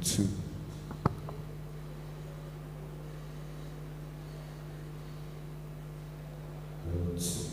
two, level two.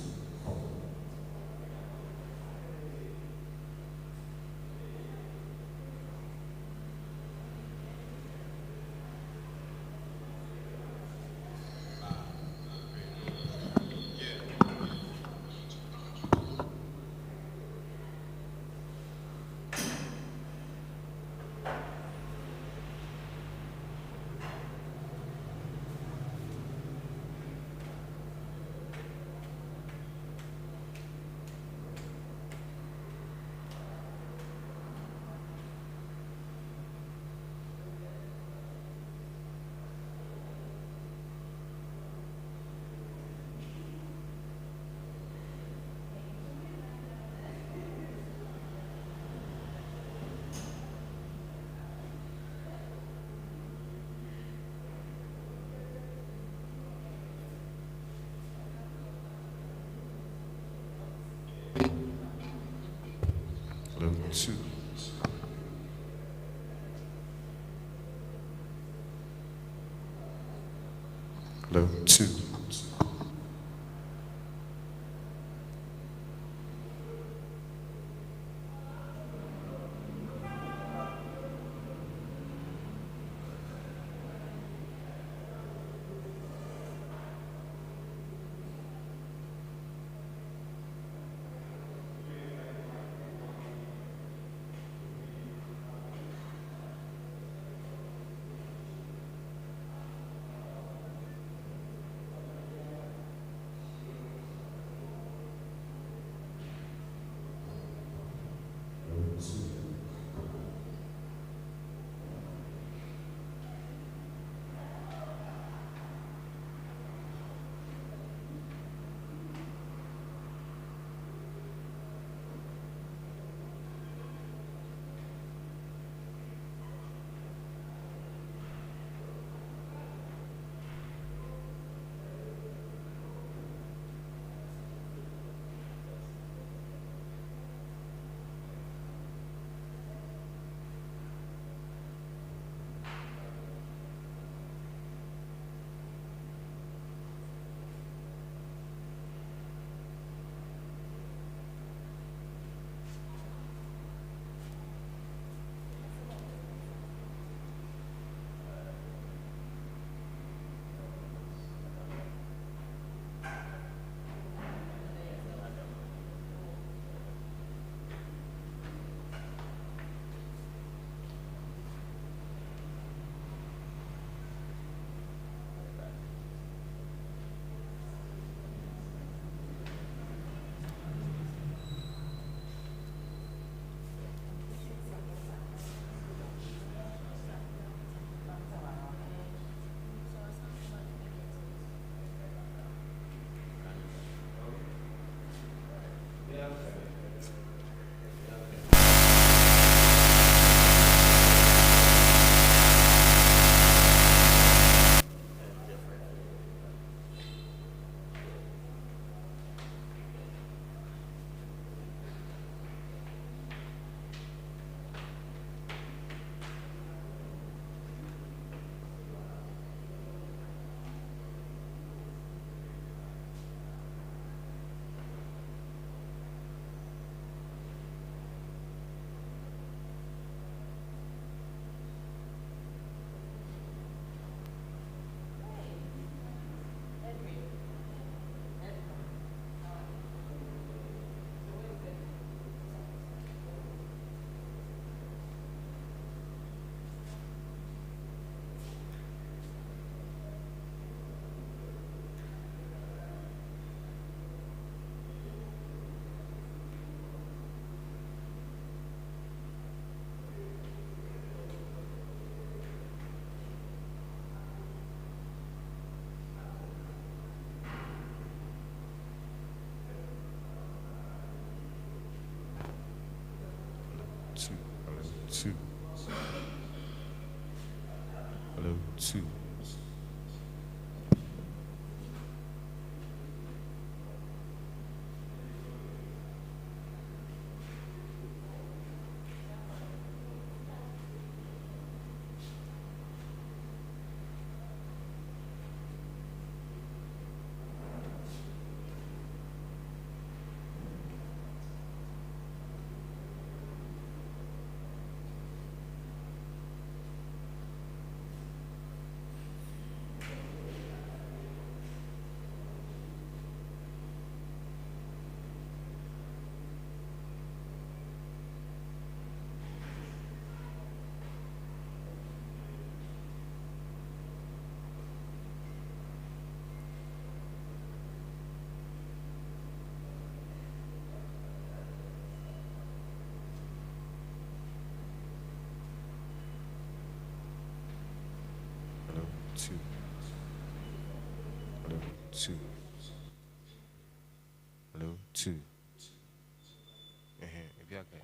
Level two, level two, level two. Two, level two, level two, two. Hello, two. If you okay.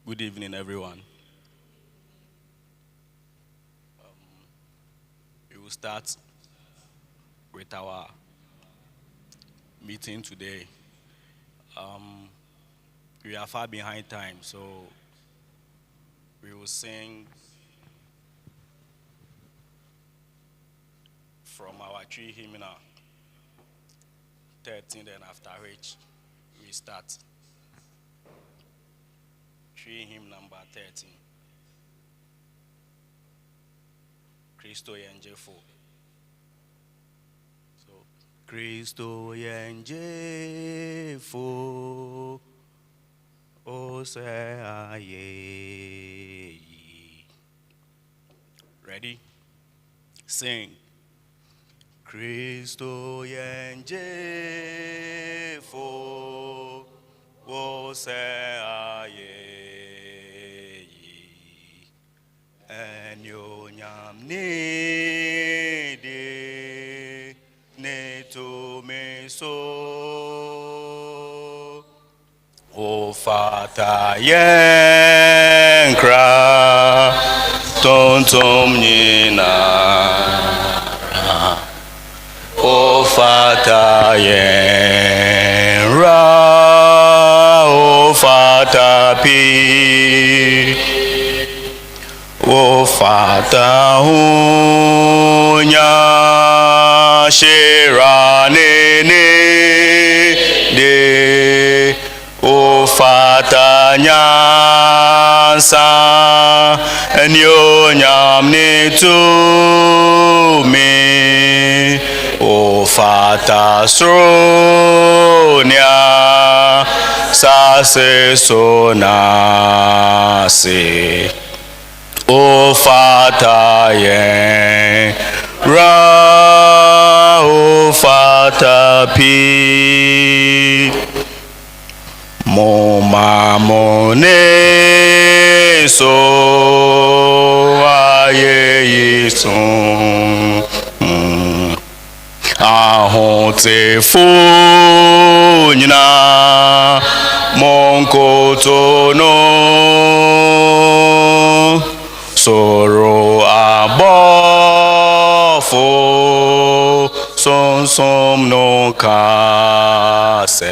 Good evening, everyone. We will start with our meeting today. We are far behind time, so we will sing from our tree hymnal 13, and after which we start. Tree hymn number 13. Cristo Yenjefo. So, Cristo Yenjefo, O say aye. Ready? Sing. Cristo Yenjefo, O say aye. And yo nyam nede ne to me so o fata yenkra tontom nina o fata yenra o fata pi o fata hunya shirane de o fata nyansa enyo nyamne to me o fata sronya sase sonase o fata yen ra o fata pi mo mamone so aye yisun ahon te fo nyina monko to no soro abofo som no kase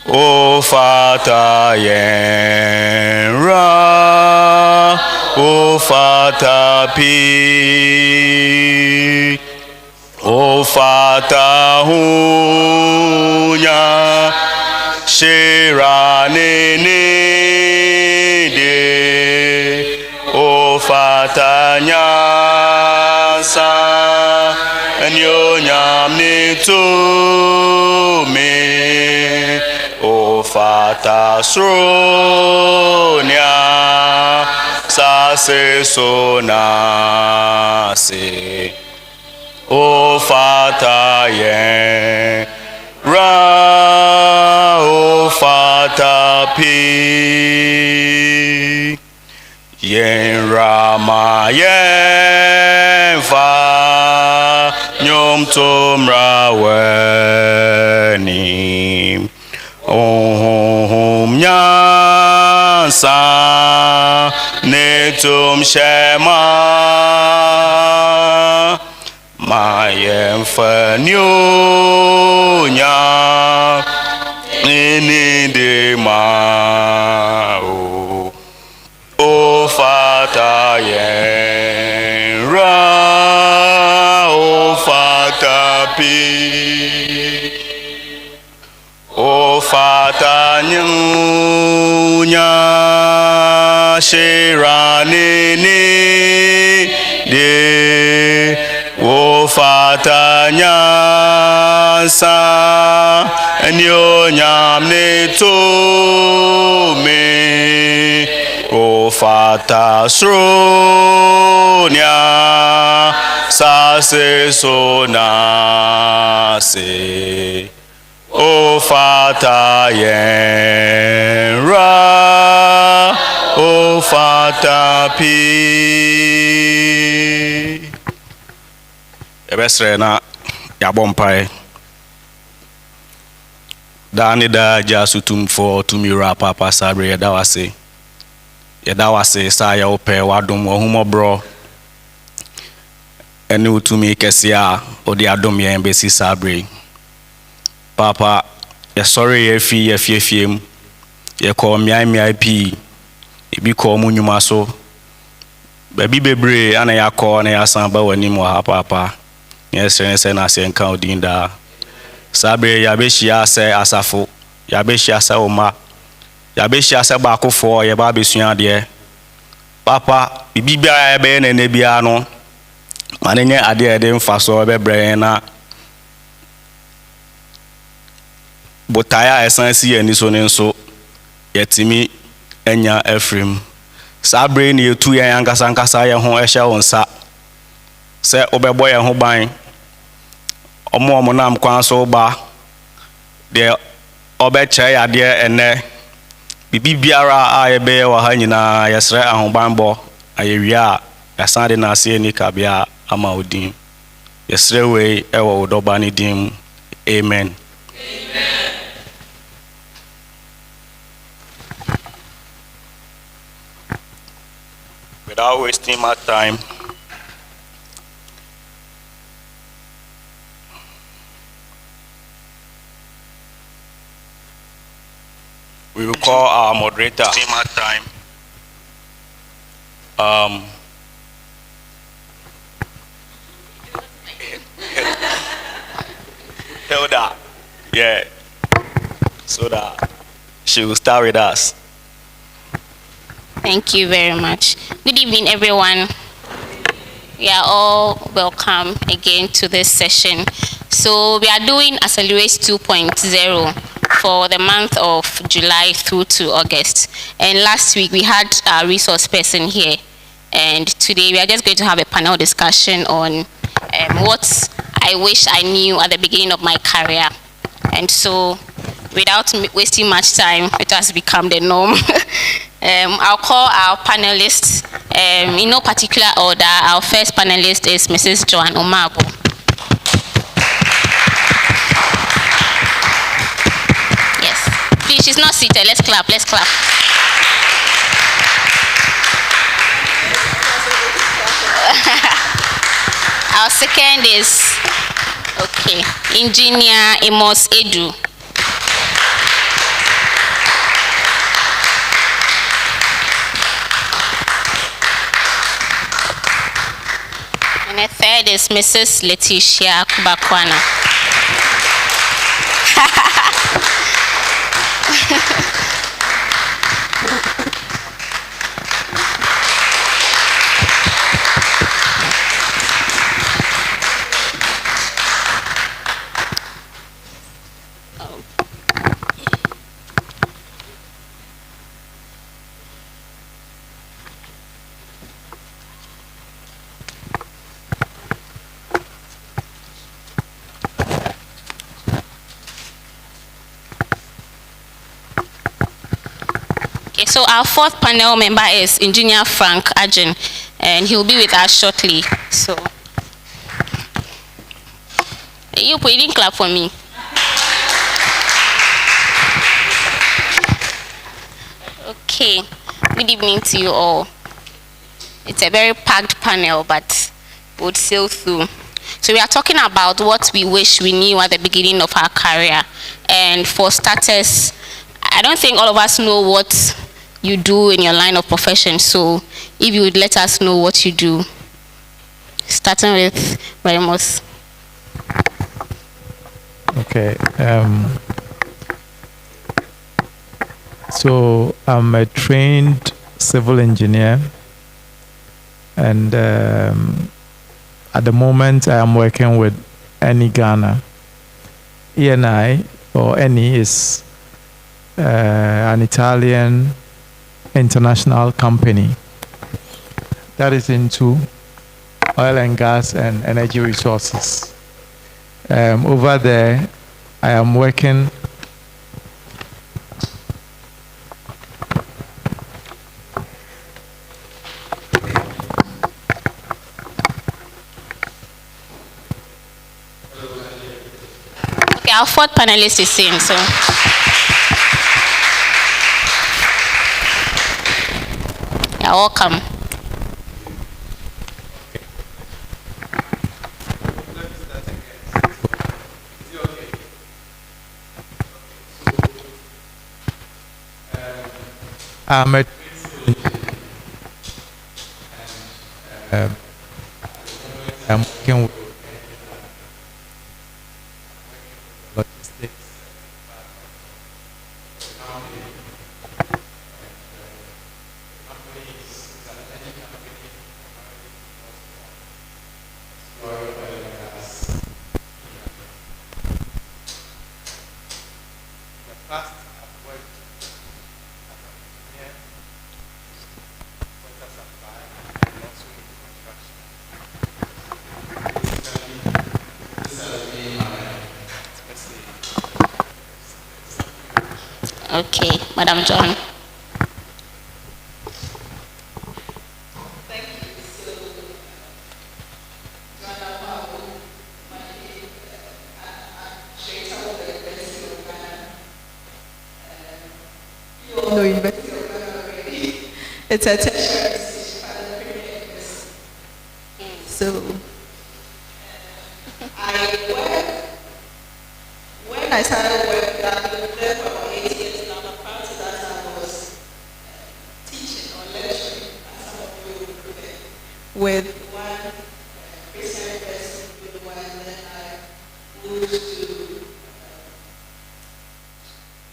o fata yenra o fata pi o fata hunya shirane de o fata nyansa enyo nyamne to me o fata sronya sase sonase o fata yen ra o fata pi yen rama yen fa nyom tom raweni ohum nyansa netum shema mayem fa nyonya ini de ma o fata yen ra o fata pi o fata nyonya shirane de o fata nyansa enyo nyamne to me o fata sronya sase sonase o fata yenra o fata pi ebesre na yabompai dani da jasutum for tumira papa sabre dawase yɛda wase saa yɛ wopɛ wadom ɔhumɔborɔ ɛne wotumi kɛse a ɔde adom yɛn bɛsi saa bere papa yɛsɔre yɛ fi yɛ fiefiem yɛkɔ mmeae pii ebi kɔ mu nnwuma so baabi bebree ana yɛakɔ na yɛasan ba w'anim wɔ ha papa yɛsrɛ ne sɛ na asɛ nka wo din daa saa bere yɛabɛhyia sɛ asafo yɛabɛhyia sɛ wo ma yɛabɛhyia sɛ baakofoɔ yɛba abɛsua adeɛ papa bibi biara yɛbɛyɛ nɛnɛ biara no ma ne nyɛ adeɛ a yɛde mfa so ɛbɛbrɛ yɛn na botaeɛ a ɛsan si yɛn ani so ne nso yɛtumi anya afirim saa bere ne yɛtu yɛn ankasa yɛn ho ɛhyɛ wo nsa sɛ wobɛbɔ yɛn ho ban ɔmo nam kwan so ba deɛ ɔbɛkyerɛ yɛ adeɛ ɛnɛ bibi biara a yɛbɛyɛ wɔ ha nyinaa yɛsrɛ ahobanbɔ ayɛwie a yɛsan de n'ase ani kabea ama wo din yɛsrɛ wei ɛwɔ wo dɔba ne din mu amen. Without wasting my time, we will call our moderator. Hilda, yeah, so that she will start with us. Thank you very much. Good evening, everyone. We are all welcome again to this session. So we are doing Accelerate 2.0 for the month of July through to August. And last week we had a resource person here. And today we are just going to have a panel discussion on what I wish I knew at the beginning of my career. And so without wasting much time, it has become the norm. I'll call our panelists in no particular order. Our first panelist is Mrs. Joan Omabo. Yes, please, she's not seated. Let's clap, let's clap. Our second is, Engineer Amos Edu. And the third is Mrs. Letitia Kubakwana. So our fourth panel member is Engineer Frank Ajin, and he'll be with us shortly. So, you didn't clap for me. Okay, good evening to you all. It's a very packed panel, but we'll sail through. So we are talking about what we wish we knew at the beginning of our career. And for starters, I don't think all of us know what you do in your line of profession. So if you would let us know what you do, starting with Ramos. Okay. So I'm a trained civil engineer, and at the moment I am working with Eni Ghana. ENI, or Eni, is an Italian international company that is into oil and gas and energy resources. Over there, I am working our fourth panelist is in, so. You're welcome. I'm working with logistics. Okay, Madam John. No, University of Ghana already. It's a tertiary institution. So I work, when I started working, I've been there for about 8 years now, but prior to that I was teaching or lecturing, as some of you will prepare, with one Christian university, with one, then I moved to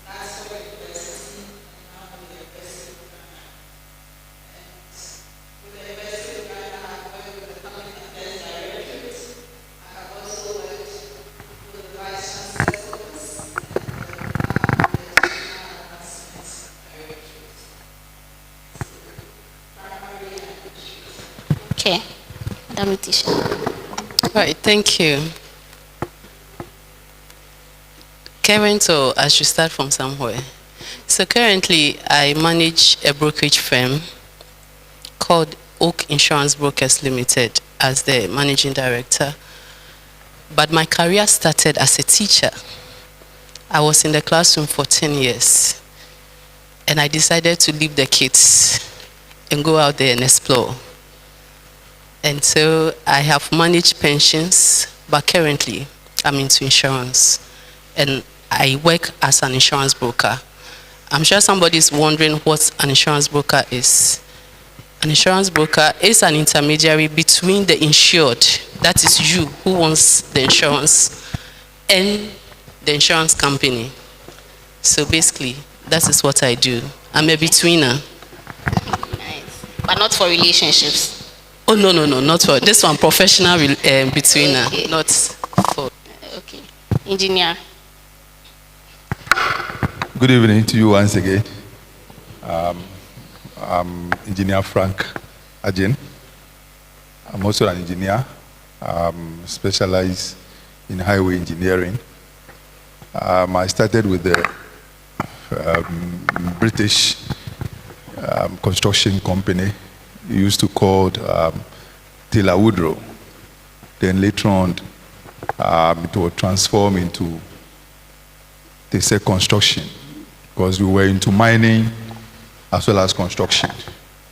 Nassau University, and now I'm the University of Ghana. And with the University of Ghana, I've worked with the Public Affairs Directorate. I have also worked with the Vice Chancellor's Office and the Educational Advancement Directorate. So, primarily administrative. Okay, Madam Tisha. Right, thank you. So I should start from somewhere. So currently, I manage a brokerage firm called Oak Insurance Brokers Limited as the managing director. But my career started as a teacher. I was in the classroom for 10 years. And I decided to leave the kids and go out there and explore. And so I have managed pensions, but currently I'm into insurance. And I work as an insurance broker. I'm sure somebody's wondering what an insurance broker is. An insurance broker is an intermediary between the insured, that is you who wants the insurance, and the insurance company. So basically, that is what I do. I'm a betweener. Nice. But not for relationships. Oh, no, not for this one, professional betweener, Okay. not for. Okay. Engineer. Good evening to you once again. I'm Engineer Frank Ajin. I'm also an engineer, specialized in highway engineering. I started with the British construction company, used to called Taylor Woodrow. Then later on, it was transformed into Tese Construction, because we were into mining as well as construction.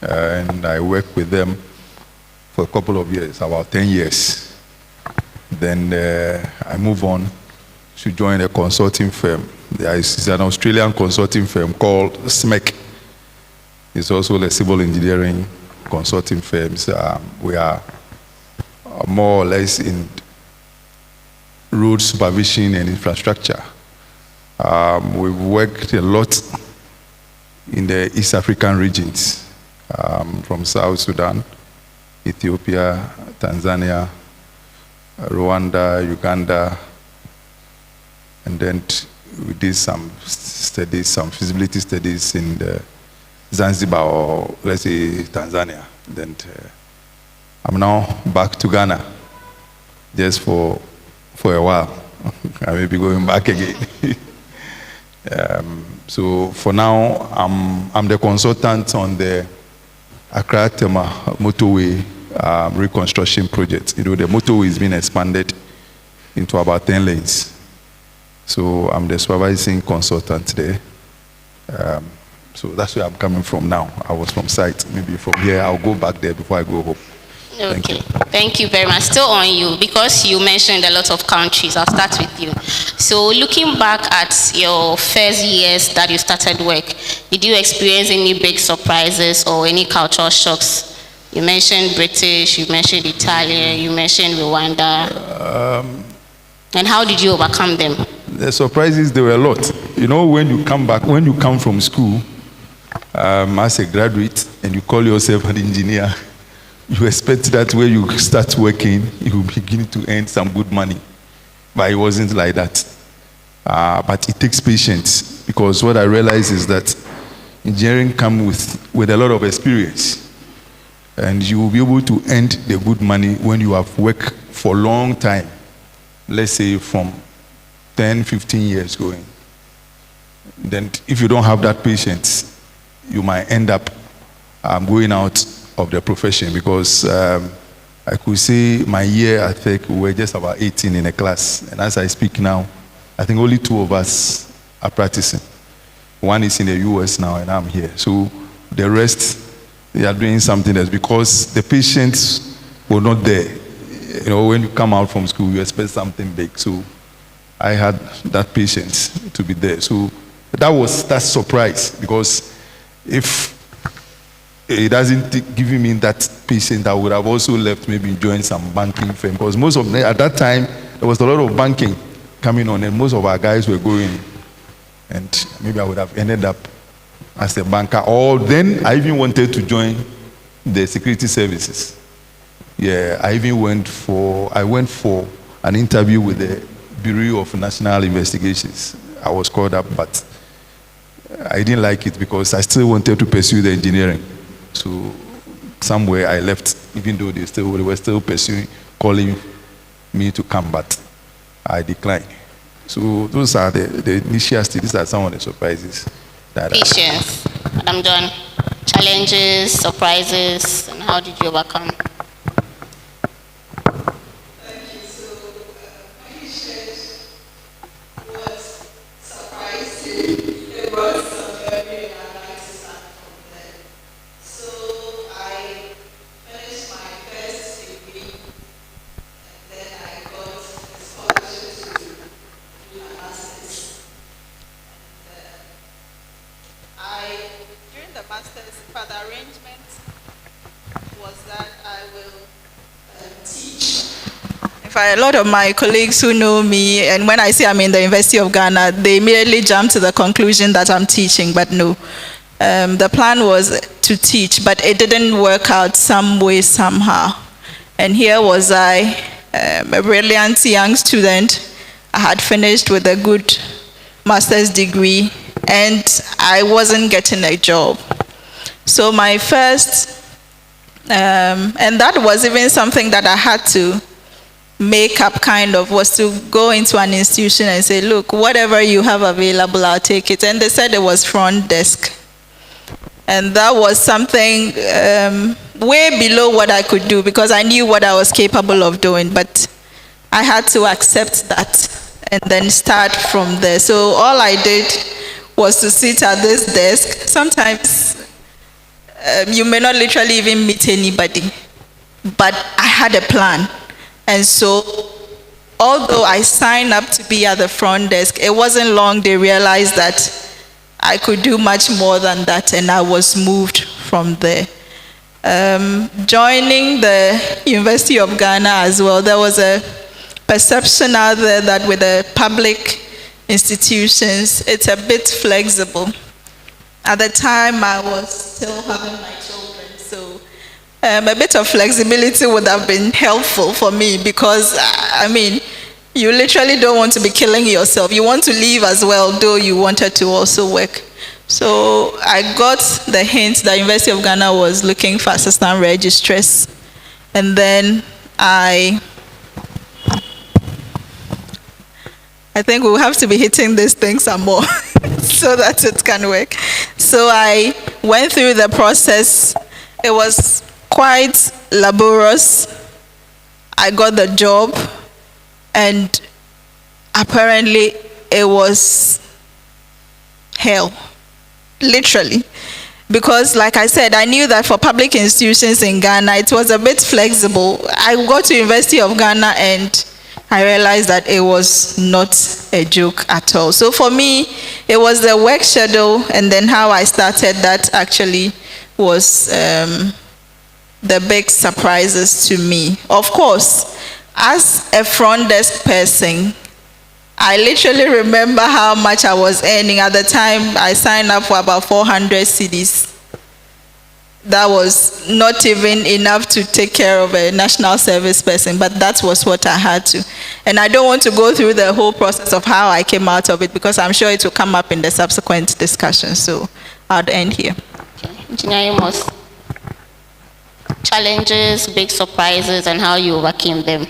And I worked with them for a couple of years, about 10 years. Then I moved on to join a consulting firm. There is an Australian consulting firm called SMEC. It's also a civil engineering consulting firm. We are more or less in road supervision and infrastructure. We've worked a lot in the East African regions, from South Sudan, Ethiopia, Tanzania, Rwanda, Uganda, and then we did some studies, some feasibility studies in the Zanzibar, or let's say Tanzania. Then I'm now back to Ghana, just for a while. I may be going back again. So for now, I'm the consultant on the Accra Tema motorway reconstruction project. You know, the motorway is being expanded into about 10 lanes. So I'm the supervising consultant there. So that's where I'm coming from now. I was from site. Maybe from here, I'll go back there before I go home. Thank you. Okay, thank you very much. Still on you, because you mentioned a lot of countries. I'll start with you. So looking back at your first years that you started work, did you experience any big surprises or any cultural shocks? You mentioned British, you mentioned Italian, you mentioned Rwanda. And how did you overcome them? The surprises, there were a lot. You know, when you come back, when you come from school as a graduate and you call yourself an engineer, you expect that when you start working, you begin to earn some good money. But it wasn't like that. But it takes patience, because what I realized is that engineering comes with a lot of experience. And you will be able to earn the good money when you have worked for a long time. Let's say from 10, 15 years going. Then if you don't have that patience, you might end up going out of the profession, because I could say my year, I think we were just about 18 in a class. And as I speak now, I think only 2 of us are practicing. One is in the US now, and I'm here. So the rest, they are doing something else, because the patients were not there. You know, when you come out from school, you expect something big. So I had that patience to be there. So that surprise, because if it doesn't give me that patience, I would have also left, maybe joined some banking firm. Because most of them, at that time, there was a lot of banking coming on, and most of our guys were going. And maybe I would have ended up as a banker. Or then I even wanted to join the security services. Yeah, I went for an interview with the Bureau of National Investigations. I was called up, but I didn't like it, because I still wanted to pursue the engineering. So somewhere I left, even though they were still pursuing, calling me to come, but I declined. So those are the initial stages. These are some of the surprises. Patience, Madam John. Challenges, surprises, and how did you overcome? During the master's, the arrangement was that I will teach. In fact, a lot of my colleagues who know me, and when I say I'm in the University of Ghana, they immediately jump to the conclusion that I'm teaching, but no. The plan was to teach, but it didn't work out some way, somehow. And here was I, a brilliant young student. I had finished with a good master's degree, and I wasn't getting a job. So my first, and that was even something that I had to make up kind of, was to go into an institution and say, look, whatever you have available, I'll take it. And they said it was front desk. And that was something way below what I could do, because I knew what I was capable of doing, but I had to accept that and then start from there. So all I did was to sit at this desk. Sometimes you may not literally even meet anybody, but I had a plan. And so although I signed up to be at the front desk, it wasn't long they realized that I could do much more than that, and I was moved from there. Joining the University of Ghana as well, there was a perception out there that with the public institutions, it's a bit flexible. At the time, I was still having my children, so a bit of flexibility would have been helpful for me, because, I mean, you literally don't want to be killing yourself. You want to leave as well, though you wanted to also work. So I got the hint that University of Ghana was looking for assistant registrars. And then I think we'll have to be hitting this thing some more so that it can work. So I went through the process. It was quite laborious. I got the job, and apparently it was hell. literally. Because, like I said, I knew that for public institutions in Ghana, it was a bit flexible. I got to University of Ghana and I realized that it was not a joke at all. So for me, it was the work schedule and then how I started that actually was the big surprises to me. Of course, as a front desk person, I literally remember how much I was earning. At the time, I signed up for about 400 cedis. That was not even enough to take care of a national service person, but that was what I had to. And I don't want to go through the whole process of how I came out of it because I'm sure it will come up in the subsequent discussion. So I'll end here. Okay. Engineer Amos. Challenges, big surprises, and how you overcame them.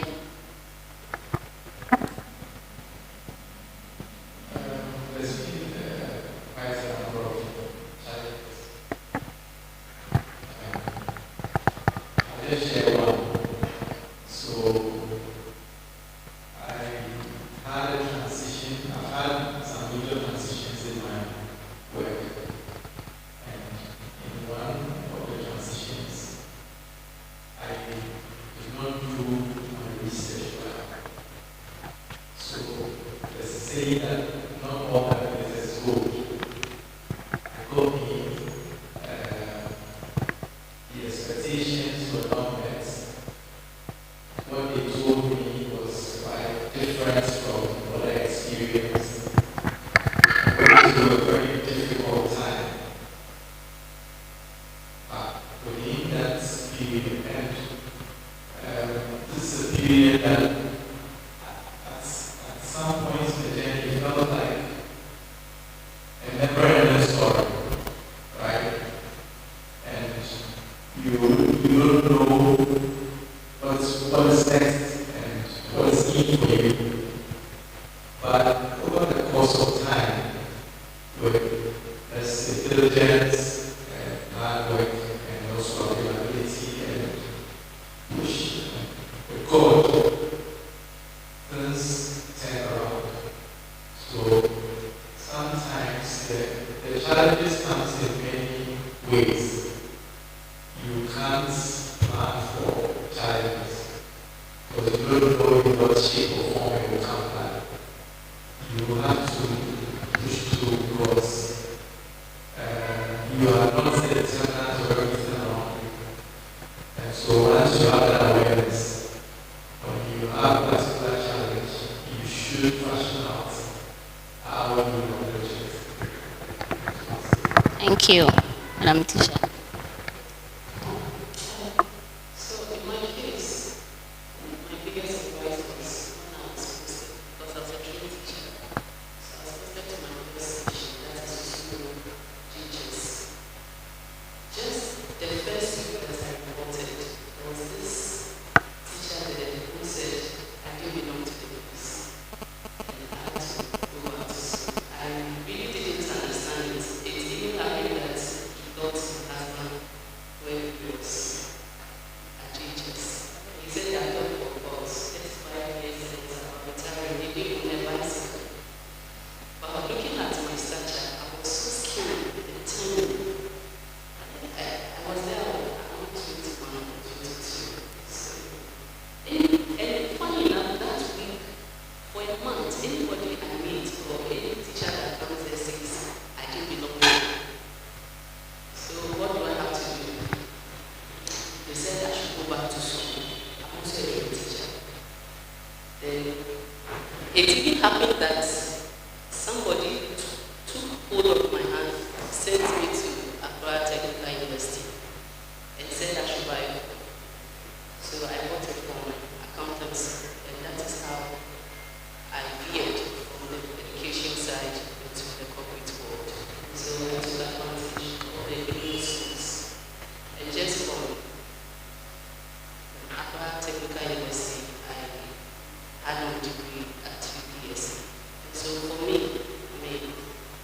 Thank you, Madam Teacher. It even happened that somebody took hold of my hand, sent me to Accra Technical University, and said I should buy it. So I bought it from accountants, and that is how I veered from the education side into the corporate world. So I took advantage of the evening schools. And just from Accra Technical University, I had no degree at UPS. So for me,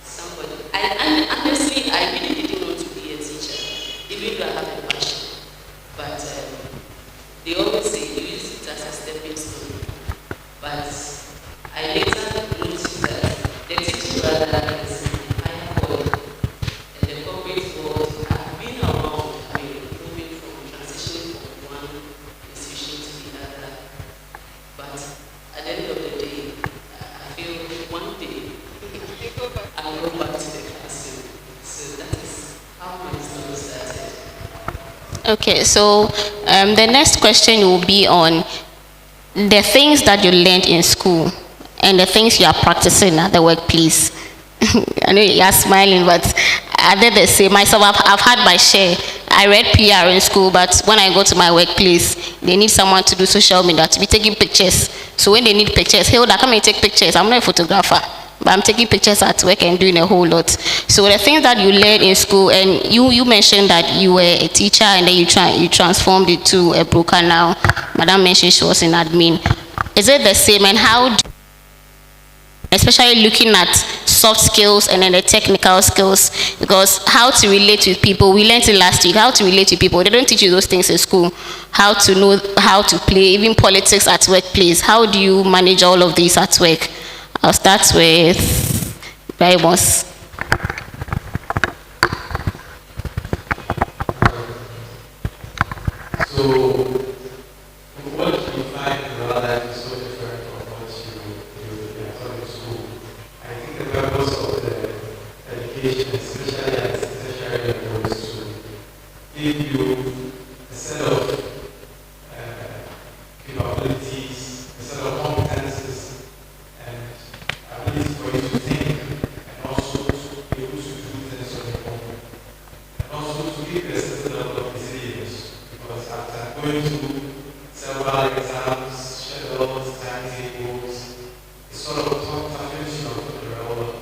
somebody, and honestly, I really didn't want to be a teacher, even though I have a passion. But they always say you use it as a stepping stone. But I later noticed that the teaching rather is higher calling, and Okay, so the next question will be on the things that you learned in school and the things you are practicing at the workplace. I know you are smiling, but are they the same? Myself, I've had my share. I read PR in school, but when I go to my workplace, they need someone to do social media, to be taking pictures. So when they need pictures, Hilda, come and take pictures. I'm not a photographer, but I'm taking pictures at work and doing a whole lot. So the things that you learned in school, and you mentioned that you were a teacher and then you transformed it to a broker now. Madam mentioned she was in admin. Is it the same, and how especially looking at soft skills and then the technical skills, because how to relate with people, we learned it last week, how to relate with people. They don't teach you those things in school, how to know how to play, even politics at workplace. How do you manage all of these at work? I'll start with Bibles. So, what you find in your life is so different from what you taught in school. I think the purpose of the education, especially at tertiary level, is to give you a set of capabilities, a set of competences, and ability for you to think, and also to be able to do things on your own. And also to give you a certain level of resilience, because after going through several exams, schedules, timetables, it sort of touches you onto the real world.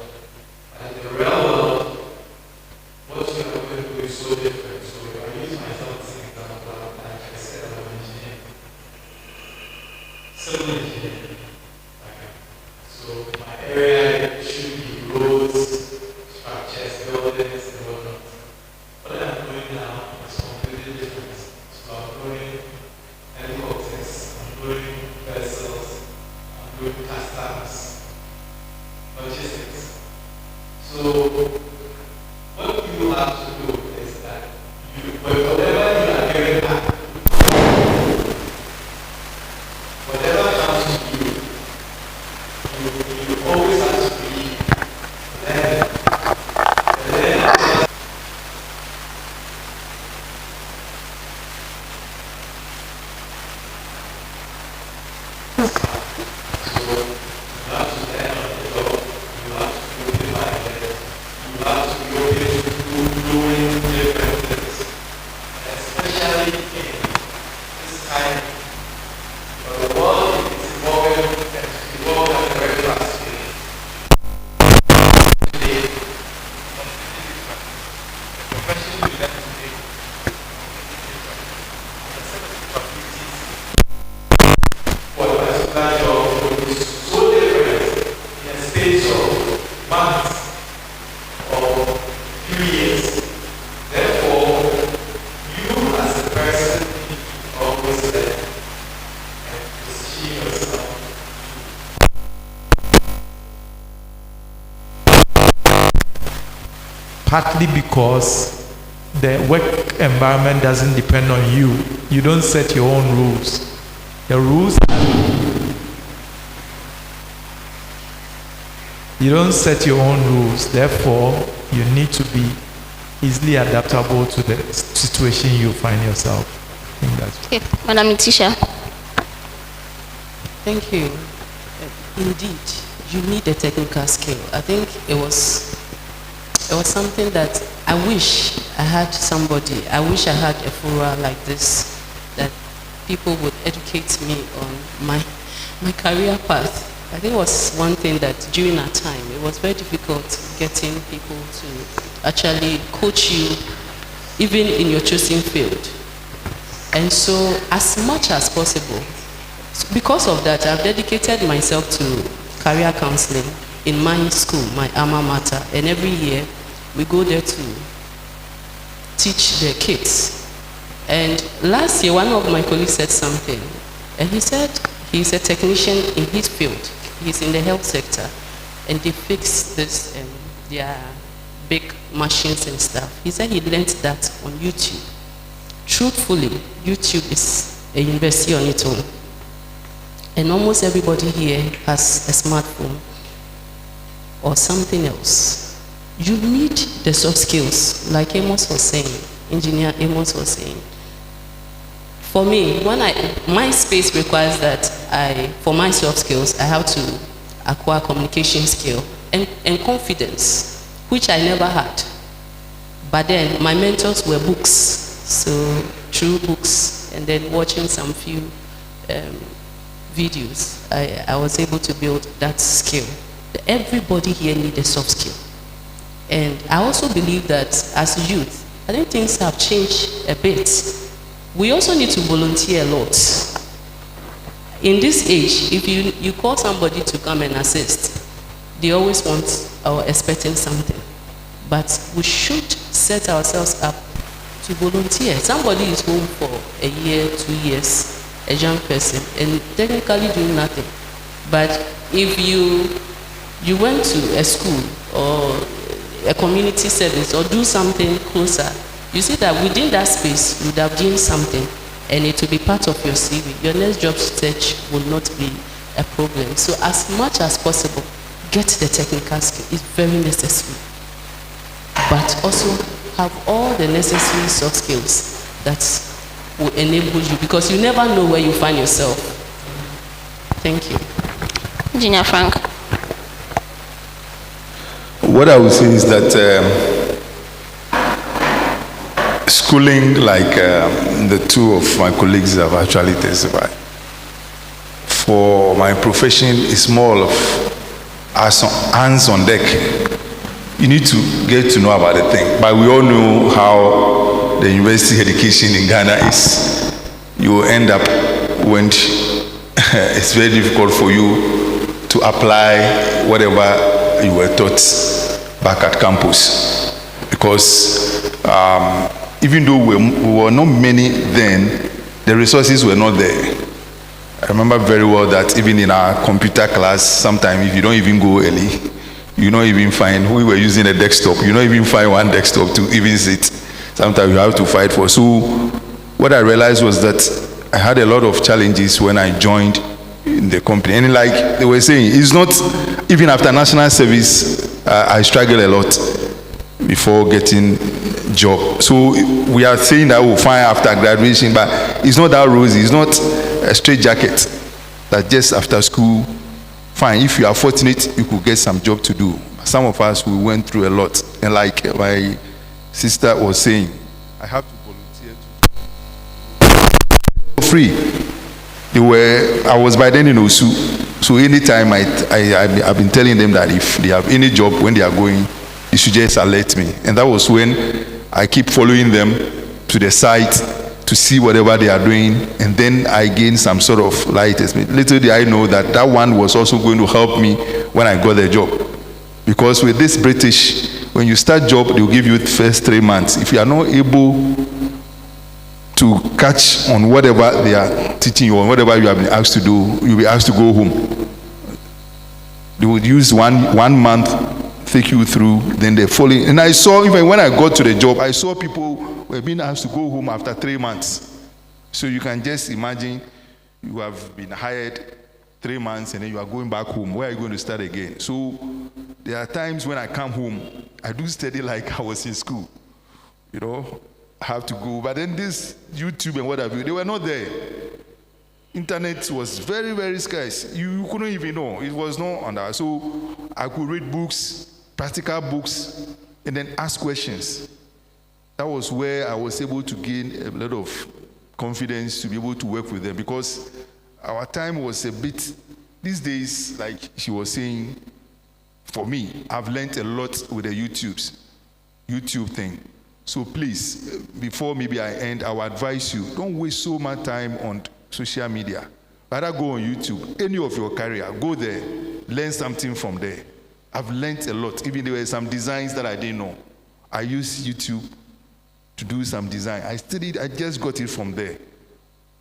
And the real world, what you are going to do is so different. So if I use myself as an example, like I said, I'm an engineer. Civil engineer. Okay. So my area should be roads, structures, buildings, and whatnot. What I'm doing now is completely different. So I'm doing helicopters, I'm doing vessels, I'm doing customs, logistics. So what you have to do is that whatever you are hearing back, whatever comes to you, you always have to be learning. Partly because the work environment doesn't depend on you. You don't set your own rules. The rules, you don't set your own rules. Therefore, you need to be easily adaptable to the situation you find yourself. I think that's Okay, Madam Letitia. Thank you. Indeed, you need a technical skill. I think it was something that I wish I had somebody, I wish I had a fora like this, that people would educate me on my career path. I think it was one thing that during our time, it was very difficult getting people to actually coach you, even in your choosing field. And so, as much as possible, because of that, I've dedicated myself to career counseling in my school, my alma mater, and every year we go there to teach the kids. And last year, one of my colleagues said something, and he said he's a technician in his field. He's in the health sector, and they fix this, their big machines and stuff. He said he learned that on YouTube. Truthfully, YouTube is a university on its own. And almost everybody here has a smartphone or something else. You need the soft skills, like Amos was saying, Engineer Amos was saying. For me, my space requires that for my soft skills, I have to acquire communication skill and confidence, which I never had. But then my mentors were books, so through books and then watching some few videos, I was able to build that skill. Everybody here needs a soft skill. And I also believe that as youth, I think things have changed a bit. We also need to volunteer a lot. In this age, if you call somebody to come and assist, they always want or expecting something. But we should set ourselves up to volunteer. Somebody is home for a year, 2 years, a young person, and technically doing nothing. But if you went to a school or a community service or do something closer, you see that within that space, you would have gained something and it will be part of your CV. Your next job search will not be a problem. So as much as possible, get the technical skill. It's very necessary. But also have all the necessary soft skills that will enable you, because you never know where you find yourself. Thank you. Junior Frank. What I would say is that schooling, like the two of my colleagues have actually testified, for my profession is more of hands on deck. You need to get to know about the thing. But we all know how the university education in Ghana is. You will end up when it's very difficult for you to apply whatever you were taught back at campus. Because even though we were not many then, the resources were not there. I remember very well that even in our computer class, sometimes if you don't even go early, you don't even find, we were using a desktop, you don't even find one desktop to even sit. Sometimes you have to fight for. So what I realized was that I had a lot of challenges when I joined in the company. And like they were saying, it's not, even after national service, I struggled a lot before getting job. So we are saying that we'll find after graduation, but it's not that rosy. It's not a straight jacket that just after school, fine. If you are fortunate, you could get some job to do. Some of us, we went through a lot. And like my sister was saying, I have to volunteer for free. I was by then in Osu. So anytime I've been telling them that if they have any job when they are going, you should just alert me. And that was when I keep following them to the site to see whatever they are doing, and then I gain some sort of light. Little did I know that that one was also going to help me when I got the job. Because with this British, when you start job, they'll give you the first 3 months. If you are not able to catch on whatever they are teaching you or whatever you have been asked to do, you'll be asked to go home. They would use one month, take you through, then they follow. And I saw, even when I got to the job, I saw people were being asked to go home after 3 months. So you can just imagine you have been hired 3 months and then you are going back home. Where are you going to start again? So there are times when I come home, I do study like I was in school. You know, I have to go. But then this YouTube and what have you, they were not there. Internet was very, very scarce. You couldn't even know. It was not on that. So I could read books, practical books, and then ask questions. That was where I was able to gain a lot of confidence to be able to work with them, because our time was a bit, these days, like she was saying, for me, I've learned a lot with the YouTube thing. So please, before maybe I end, I will advise you, don't waste so much time on social media. Rather go on YouTube, any of your career, go there, learn something from there. I've learned a lot. Even there were some designs that I didn't know. I used YouTube to do some design. I just got it from there.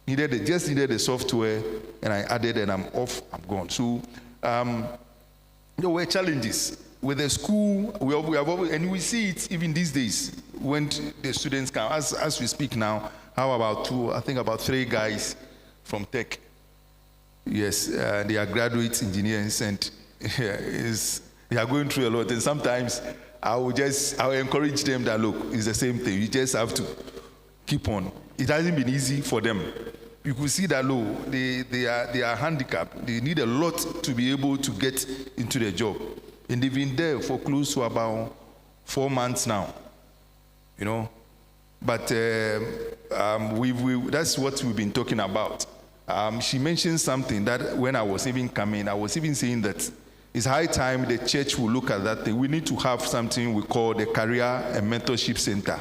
Just needed the software, and I added, and I'm off, I'm gone. So there were challenges with the school. We have always, and we see it even these days when the students come. As we speak now, how about about 3 guys from tech. Yes, they are graduate engineers, and they are going through a lot. And sometimes I will encourage them that, look, it's the same thing. You just have to keep on. It hasn't been easy for them. You could see that they are handicapped. They need a lot to be able to get into the job. And they've been there for close to about 4 months now, you know. But that's what we've been talking about. She mentioned something that when I was even coming, I was even saying that it's high time the church will look at that thing. We need to have something we call the Career and Mentorship Center.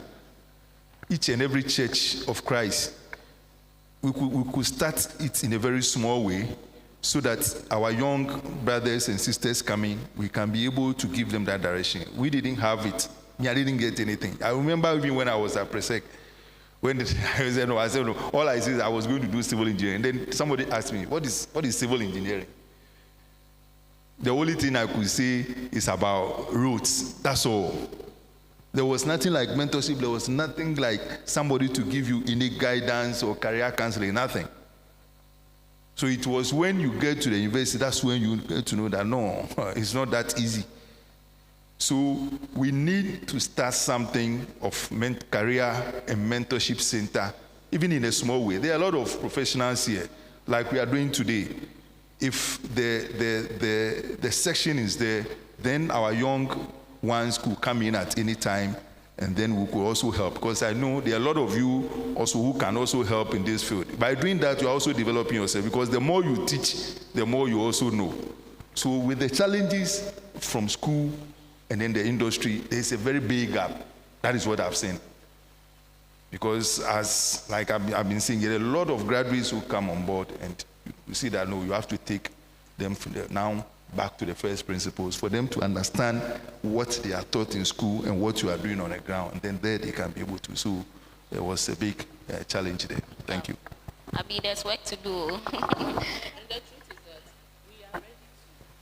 Each and every church of Christ, we could start it in a very small way so that our young brothers and sisters coming, we can be able to give them that direction. We didn't have it. I didn't get anything. I remember even when I was at Presec, when I said, no, all I said is I was going to do civil engineering. And then somebody asked me, what is civil engineering? The only thing I could say is about roads. That's all. There was nothing like mentorship. There was nothing like somebody to give you any guidance or career counseling, nothing. So it was when you get to the university, that's when you get to know that no, it's not that easy. So we need to start something of career and mentorship center, even in a small way. There are a lot of professionals here, like we are doing today. If the section is there, then our young ones could come in at any time, and then we could also help. Because I know there are a lot of you also who can also help in this field. By doing that, you're also developing yourself, because the more you teach, the more you also know. So with the challenges from school and then the industry, there's a very big gap. That is what I've seen. Because as like I've been saying, there are a lot of graduates who come on board, and you see that no, you have to take them from now back to the first principles for them to understand what they are taught in school and what you are doing on the ground, and then there they can be able to. So there was a big challenge there. Thank you. Abi, there's work to do. And the truth is that we are ready to,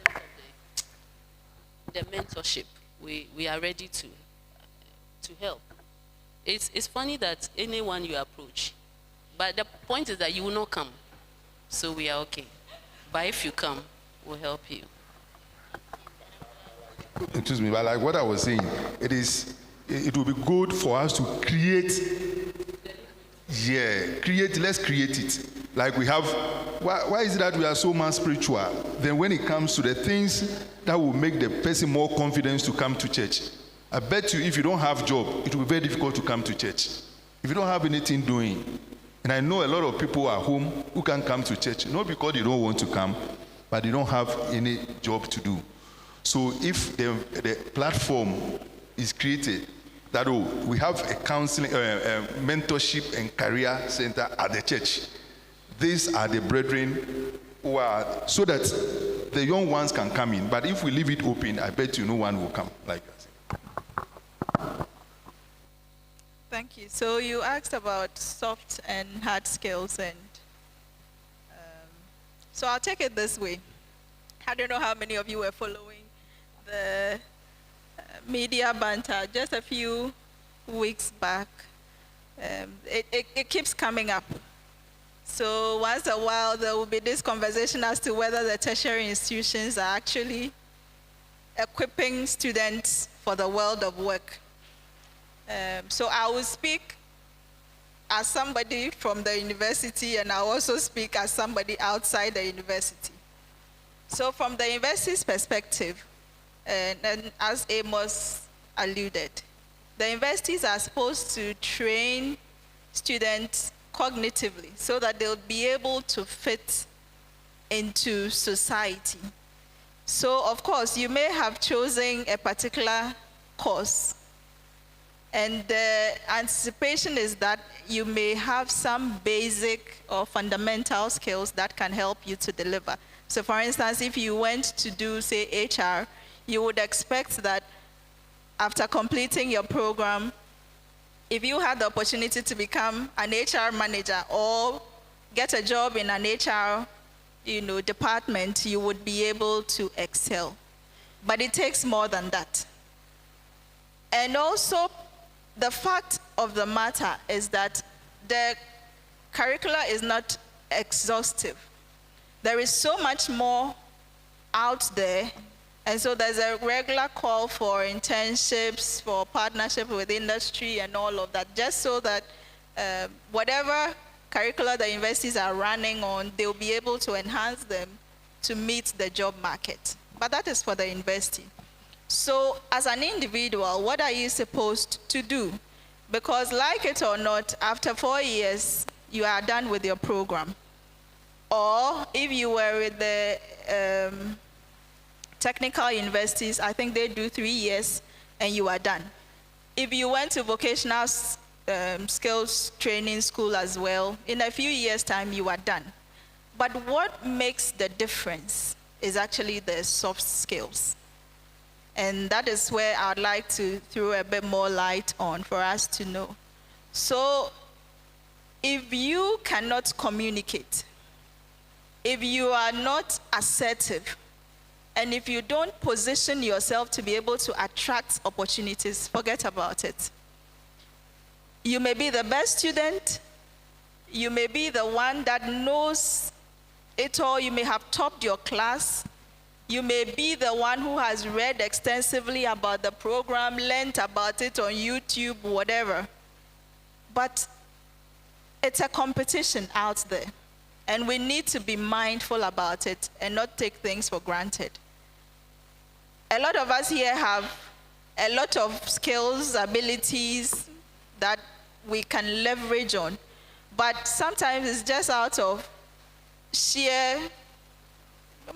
honestly, in terms of the mentorship, we are ready to help. It's funny that anyone you approach, but the point is that you will not come. So we are okay. But if you come, we'll help you. Excuse me, but like what I was saying, it will be good for us to create. Let's create it. Like we have, why is it that we are so much spiritual? Then when it comes to the things that will make the person more confident to come to church, I bet you if you don't have job, it will be very difficult to come to church. If you don't have anything doing, and I know a lot of people at home who can come to church, not because they don't want to come, but they don't have any job to do. So if the platform is created, that we have a counseling, mentorship and career center at the church. These are the brethren who are, so that the young ones can come in. But if we leave it open, I bet you no one will come like that. Thank you. So you asked about soft and hard skills, and so I'll take it this way. I don't know how many of you were following the media banter just a few weeks back. It keeps coming up. So once a while there will be this conversation as to whether the tertiary institutions are actually equipping students for the world of work. So I will speak as somebody from the university, and I'll also speak as somebody outside the university. So from the university's perspective, and as Amos alluded, the universities are supposed to train students cognitively so that they'll be able to fit into society. So of course, you may have chosen a particular course, and the anticipation is that you may have some basic or fundamental skills that can help you to deliver. So for instance, if you went to do, say, HR, you would expect that after completing your program, if you had the opportunity to become an HR manager or get a job in an HR, department, you would be able to excel. But it takes more than that. And also, the fact of the matter is that the curricula is not exhaustive. There is so much more out there And so there's a regular call for internships, for partnership with industry and all of that, just so that whatever curricula the universities are running on, they'll be able to enhance them to meet the job market. But that is for the university. So as an individual, what are you supposed to do? Because like it or not, after 4 years, you are done with your program. Or if you were with the technical universities, I think they do 3 years and you are done. If you went to vocational skills training school as well, in a few years' time, you are done. But what makes the difference is actually the soft skills. And that is where I'd like to throw a bit more light on for us to know. So if you cannot communicate, if you are not assertive, and if you don't position yourself to be able to attract opportunities, forget about it. You may be the best student, you may be the one that knows it all, you may have topped your class, you may be the one who has read extensively about the program, learned about it on YouTube, whatever. But it's a competition out there, and we need to be mindful about it and not take things for granted. A lot of us here have a lot of skills, abilities that we can leverage on, but sometimes it's just out of sheer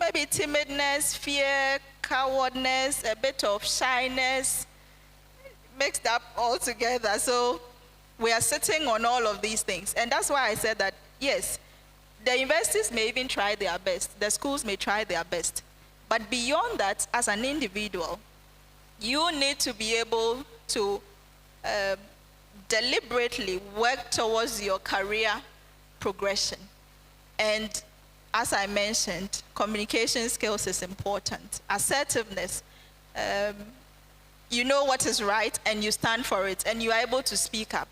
maybe timidness, fear, cowardness, a bit of shyness, mixed up all together. So we are sitting on all of these things. And that's why I said that, yes, the universities may even try their best. The schools may try their best. But beyond that, as an individual, you need to be able to deliberately work towards your career progression. And as I mentioned, communication skills is important. Assertiveness, you know what is right and you stand for it and you are able to speak up.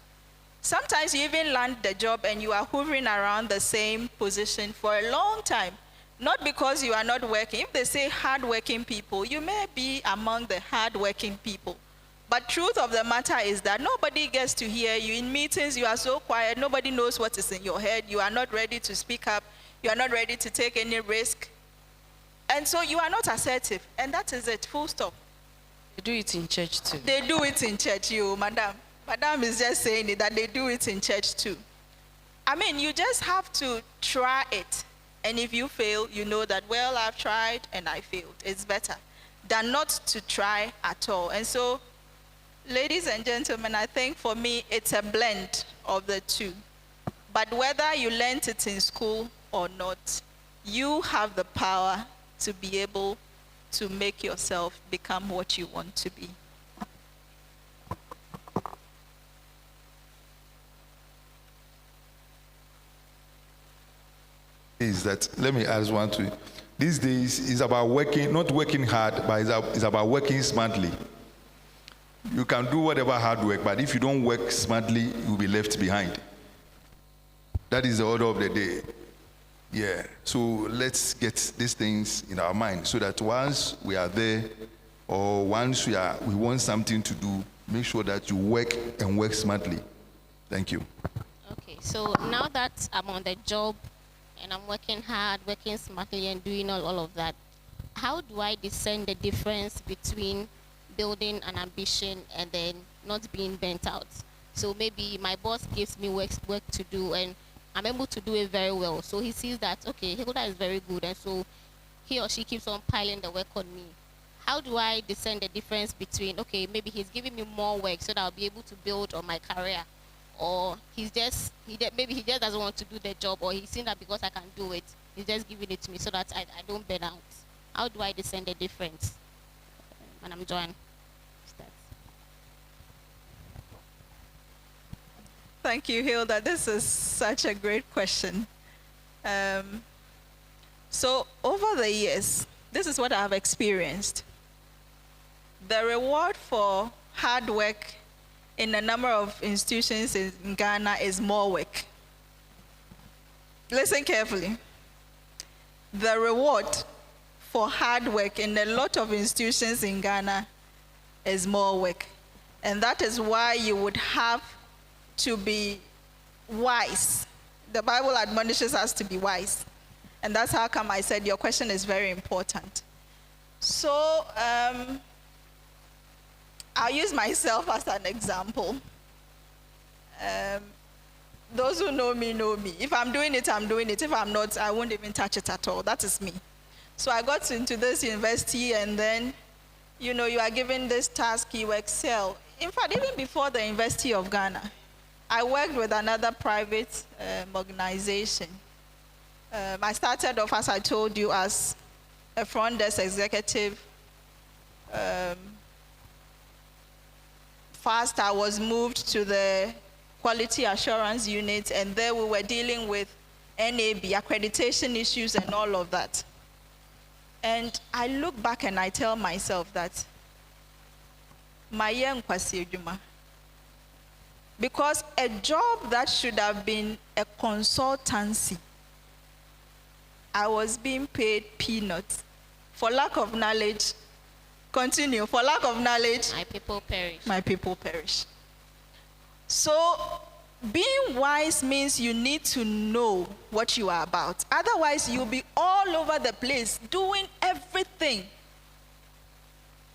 Sometimes you even land the job and you are hovering around the same position for a long time, not because you are not working. If they say hardworking people, you may be among the hardworking people. But truth of the matter is that nobody gets to hear you. In meetings, you are so quiet, nobody knows what is in your head. You are not ready to speak up. You are not ready to take any risk. And so you are not assertive. And that is it, full stop. They do it in church too. They do it in church, you, madam. Madam is just saying it, that they do it in church too. I mean, you just have to try it. And if you fail, you know that, well, I've tried and I failed. It's better than not to try at all. And so, ladies and gentlemen, I think for me, it's a blend of the two. But whether you learned it in school or not, you have the power to be able to make yourself become what you want to be. Is that, let me add one to you. These days it's about working, not working hard, but it's about working smartly. You can do whatever hard work, but if you don't work smartly, you'll be left behind. That is the order of the day. Yeah, so let's get these things in our mind so that once we are there or once we want something to do, make sure that you work and work smartly. Thank you. Okay, so now that I'm on the job and I'm working hard, working smartly and doing all of that, how do I discern the difference between building an ambition and then not being burnt out? So maybe my boss gives me work to do and I'm able to do it very well. So he sees that, okay, Hilda is very good, and so he or she keeps on piling the work on me. How do I discern the difference between, okay, maybe he's giving me more work so that I'll be able to build on my career, or maybe he just doesn't want to do the job, or he's seen that because I can do it, he's just giving it to me so that I don't burn out. How do I discern the difference? Madam Joanne. Thank you, Hilda. This is such a great question. So over the years, this is what I've experienced. The reward for hard work in a number of institutions in Ghana is more work. Listen carefully. The reward for hard work in a lot of institutions in Ghana is more work. And that is why you would have to be wise. The Bible admonishes us to be wise. And that's how come I said your question is very important. So I'll use myself as an example. Those who know me know me. If I'm doing it, I'm doing it. If I'm not, I won't even touch it at all. That is me. So I got into this university, and then, you know, you are given this task, you excel. In fact, even before the University of Ghana, I worked with another private organization. I started off, as I told you, as a front desk executive. First, I was moved to the quality assurance unit, and there we were dealing with NAB, accreditation issues and all of that. And I look back and I tell myself that my young Kwasi, because a job that should have been a consultancy, I was being paid peanuts. For lack of knowledge, continue. For lack of knowledge, My people perish. my people perish. So being wise means you need to know what you are about. Otherwise, you'll be all over the place doing everything.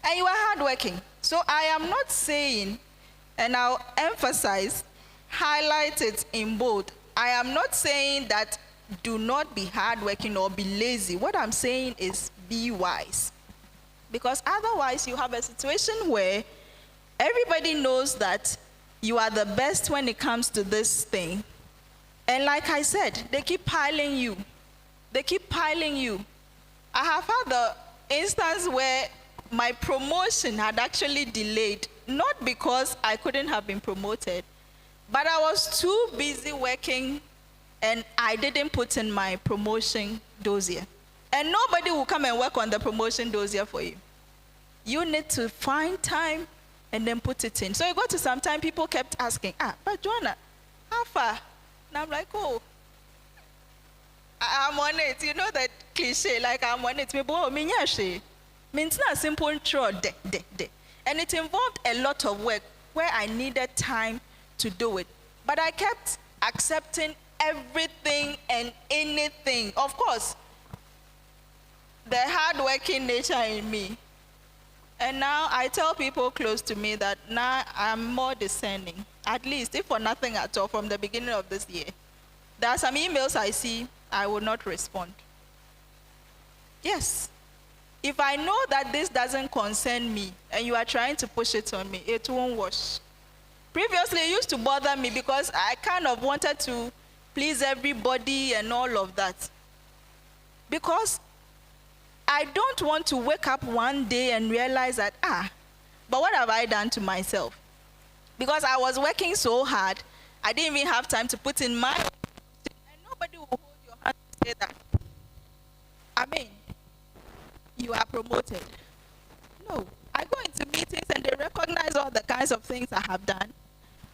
And you are hardworking. So I am not saying, and I'll emphasize, highlight it in bold. I am not saying that do not be hardworking or be lazy. What I'm saying is be wise. Because otherwise, you have a situation where everybody knows that you are the best when it comes to this thing. And like I said, they keep piling you. They keep piling you. I have had the instance where my promotion had actually delayed, not because I couldn't have been promoted, but I was too busy working and I didn't put in my promotion dossier. And nobody will come and work on the promotion dossier for you. You need to find time and then put it in. So you go to some time, people kept asking, but Joanna, how far? And I'm like, oh, I'm on it. You know that cliche, like I'm on it. Means not simple intro, and it involved a lot of work where I needed time to do it. But I kept accepting everything and anything. Of course, the hard-working nature in me. And now I tell people close to me that now I'm more discerning, at least if for nothing at all from the beginning of this year. There are some emails I see, I will not respond. Yes. If I know that this doesn't concern me and you are trying to push it on me, it won't wash. Previously, it used to bother me because I kind of wanted to please everybody and all of that. Because I don't want to wake up one day and realize that, but what have I done to myself? Because I was working so hard, I didn't even have time to put in my own, and nobody will hold your hand and say that, you are promoted. No, I go into meetings and they recognize all the kinds of things I have done,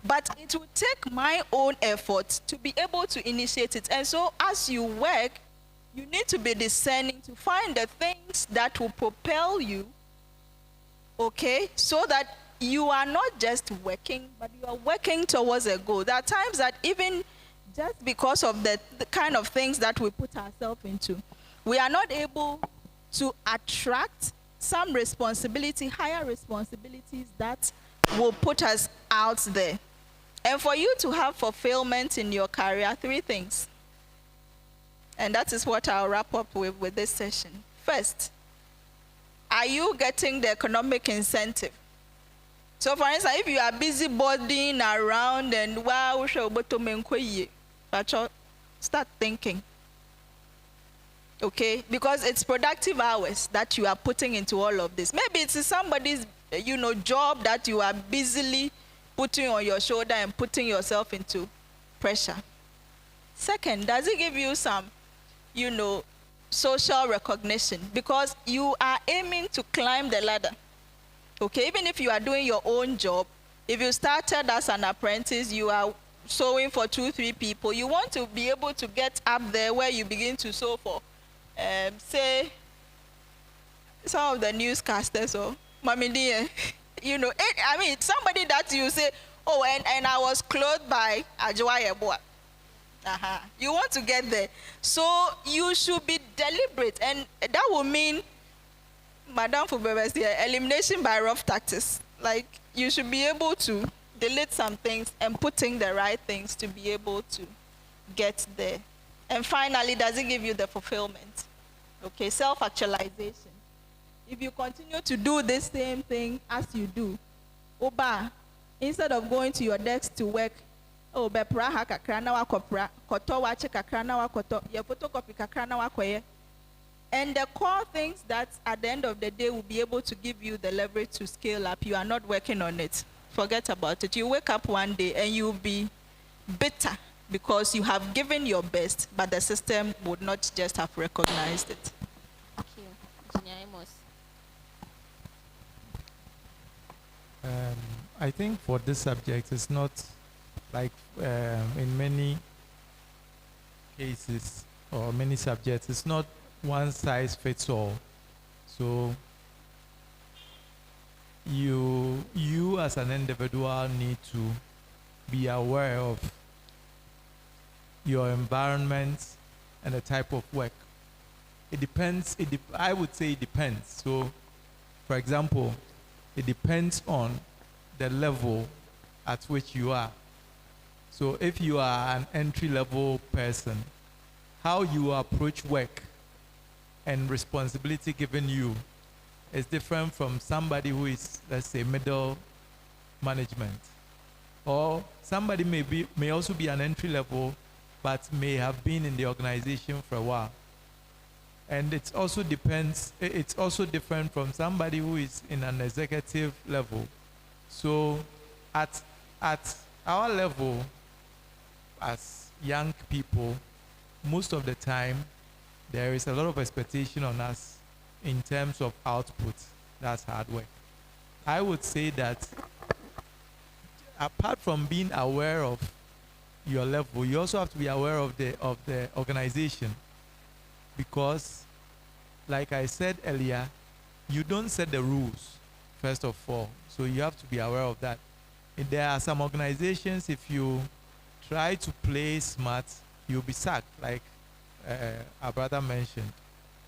but it will take my own effort to be able to initiate it. And so as you work, you need to be discerning to find the things that will propel you, okay, so that you are not just working, but you are working towards a goal. There are times that even just because of the kind of things that we put ourselves into, we are not able to attract some responsibility, higher responsibilities that will put us out there. And for you to have fulfillment in your career, 3 things. And that is what I'll wrap up with this session. First, are you getting the economic incentive? So for instance, if you are busy bodying around and start thinking. Okay, because it's productive hours that you are putting into all of this. Maybe it's somebody's, job that you are busily putting on your shoulder and putting yourself into pressure. Second, does it give you some, social recognition? Because you are aiming to climb the ladder. Okay, even if you are doing your own job, if you started as an apprentice, you are sewing for 2-3 people, you want to be able to get up there where you begin to sew for, say, some of the newscasters or Mami dear, you know, I mean, somebody that you say, oh, and I was clothed by Ajwa Yeboah. You want to get there. So you should be deliberate. And that will mean, Madam Fubebes here, elimination by rough tactics. Like, you should be able to delete some things and put in the right things to be able to get there. And finally, does it give you the fulfillment? Okay, self-actualization. If you continue to do this same thing as you do, Oba, instead of going to your desk to work, oh, bepra ha kakra na wakopra, koto wache kakra na wakoto, ye photocopy kakra na wakoye. And the core things that at the end of the day will be able to give you the leverage to scale up, you are not working on it. Forget about it. You wake up one day and you'll be bitter because you have given your best, but the system would not just have recognized it. Thank you. Engineer Amos. I think for this subject, it's not like in many cases or many subjects, it's not one size fits all. So you as an individual need to be aware of your environment and the type of work. It depends. I would say it depends. So, for example, it depends on the level at which you are. So if you are an entry-level person, how you approach work and responsibility given you is different from somebody who is, let's say, middle management. Or somebody may also be an entry-level, but may have been in the organization for a while. And it also depends, it's also different from somebody who is in an executive level. So at our level, as young people, most of the time, there is a lot of expectation on us in terms of output. That's hard work. I would say that apart from being aware of your level, you also have to be aware of the organization, because, like I said earlier, you don't set the rules, first of all. So you have to be aware of that. And there are some organizations, if you try to play smart, you'll be sacked, like our brother mentioned.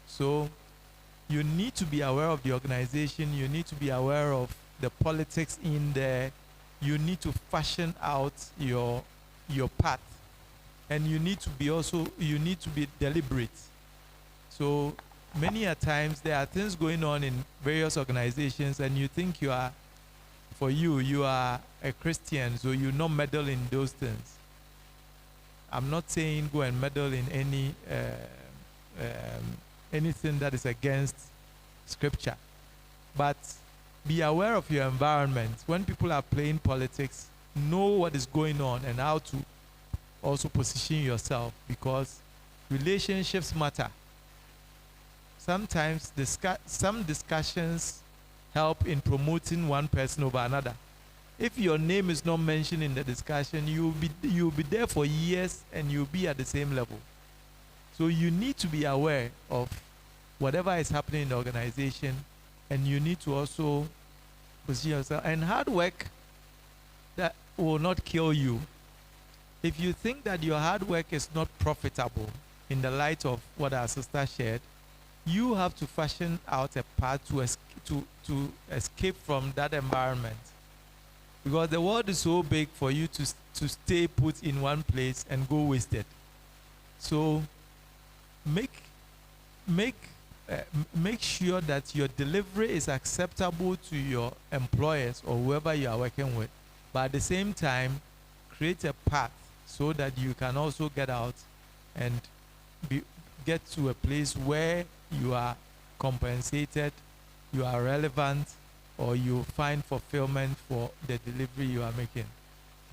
So you need to be aware of the organization. You need to be aware of the politics in there. You need to fashion out your path. And you need to be deliberate. So many a times there are things going on in various organizations, and you think you are a Christian, so you not meddle in those things. I'm not saying go and meddle in anything that is against scripture, but be aware of your environment. When people are playing politics, know what is going on and how to also position yourself, because relationships matter. Sometimes some discussions help in promoting one person over another. If your name is not mentioned in the discussion, you'll be there for years and you'll be at the same level. So you need to be aware of whatever is happening in the organization, and you need to also position yourself. And hard work that will not kill you. If you think that your hard work is not profitable in the light of what our sister shared, you have to fashion out a path to escape from that environment. Because the world is so big for you to stay put in one place and go wasted. So make sure that your delivery is acceptable to your employers or whoever you are working with. But at the same time, create a path so that you can also get out and get to a place where you are compensated, you are relevant, or you find fulfillment for the delivery you are making.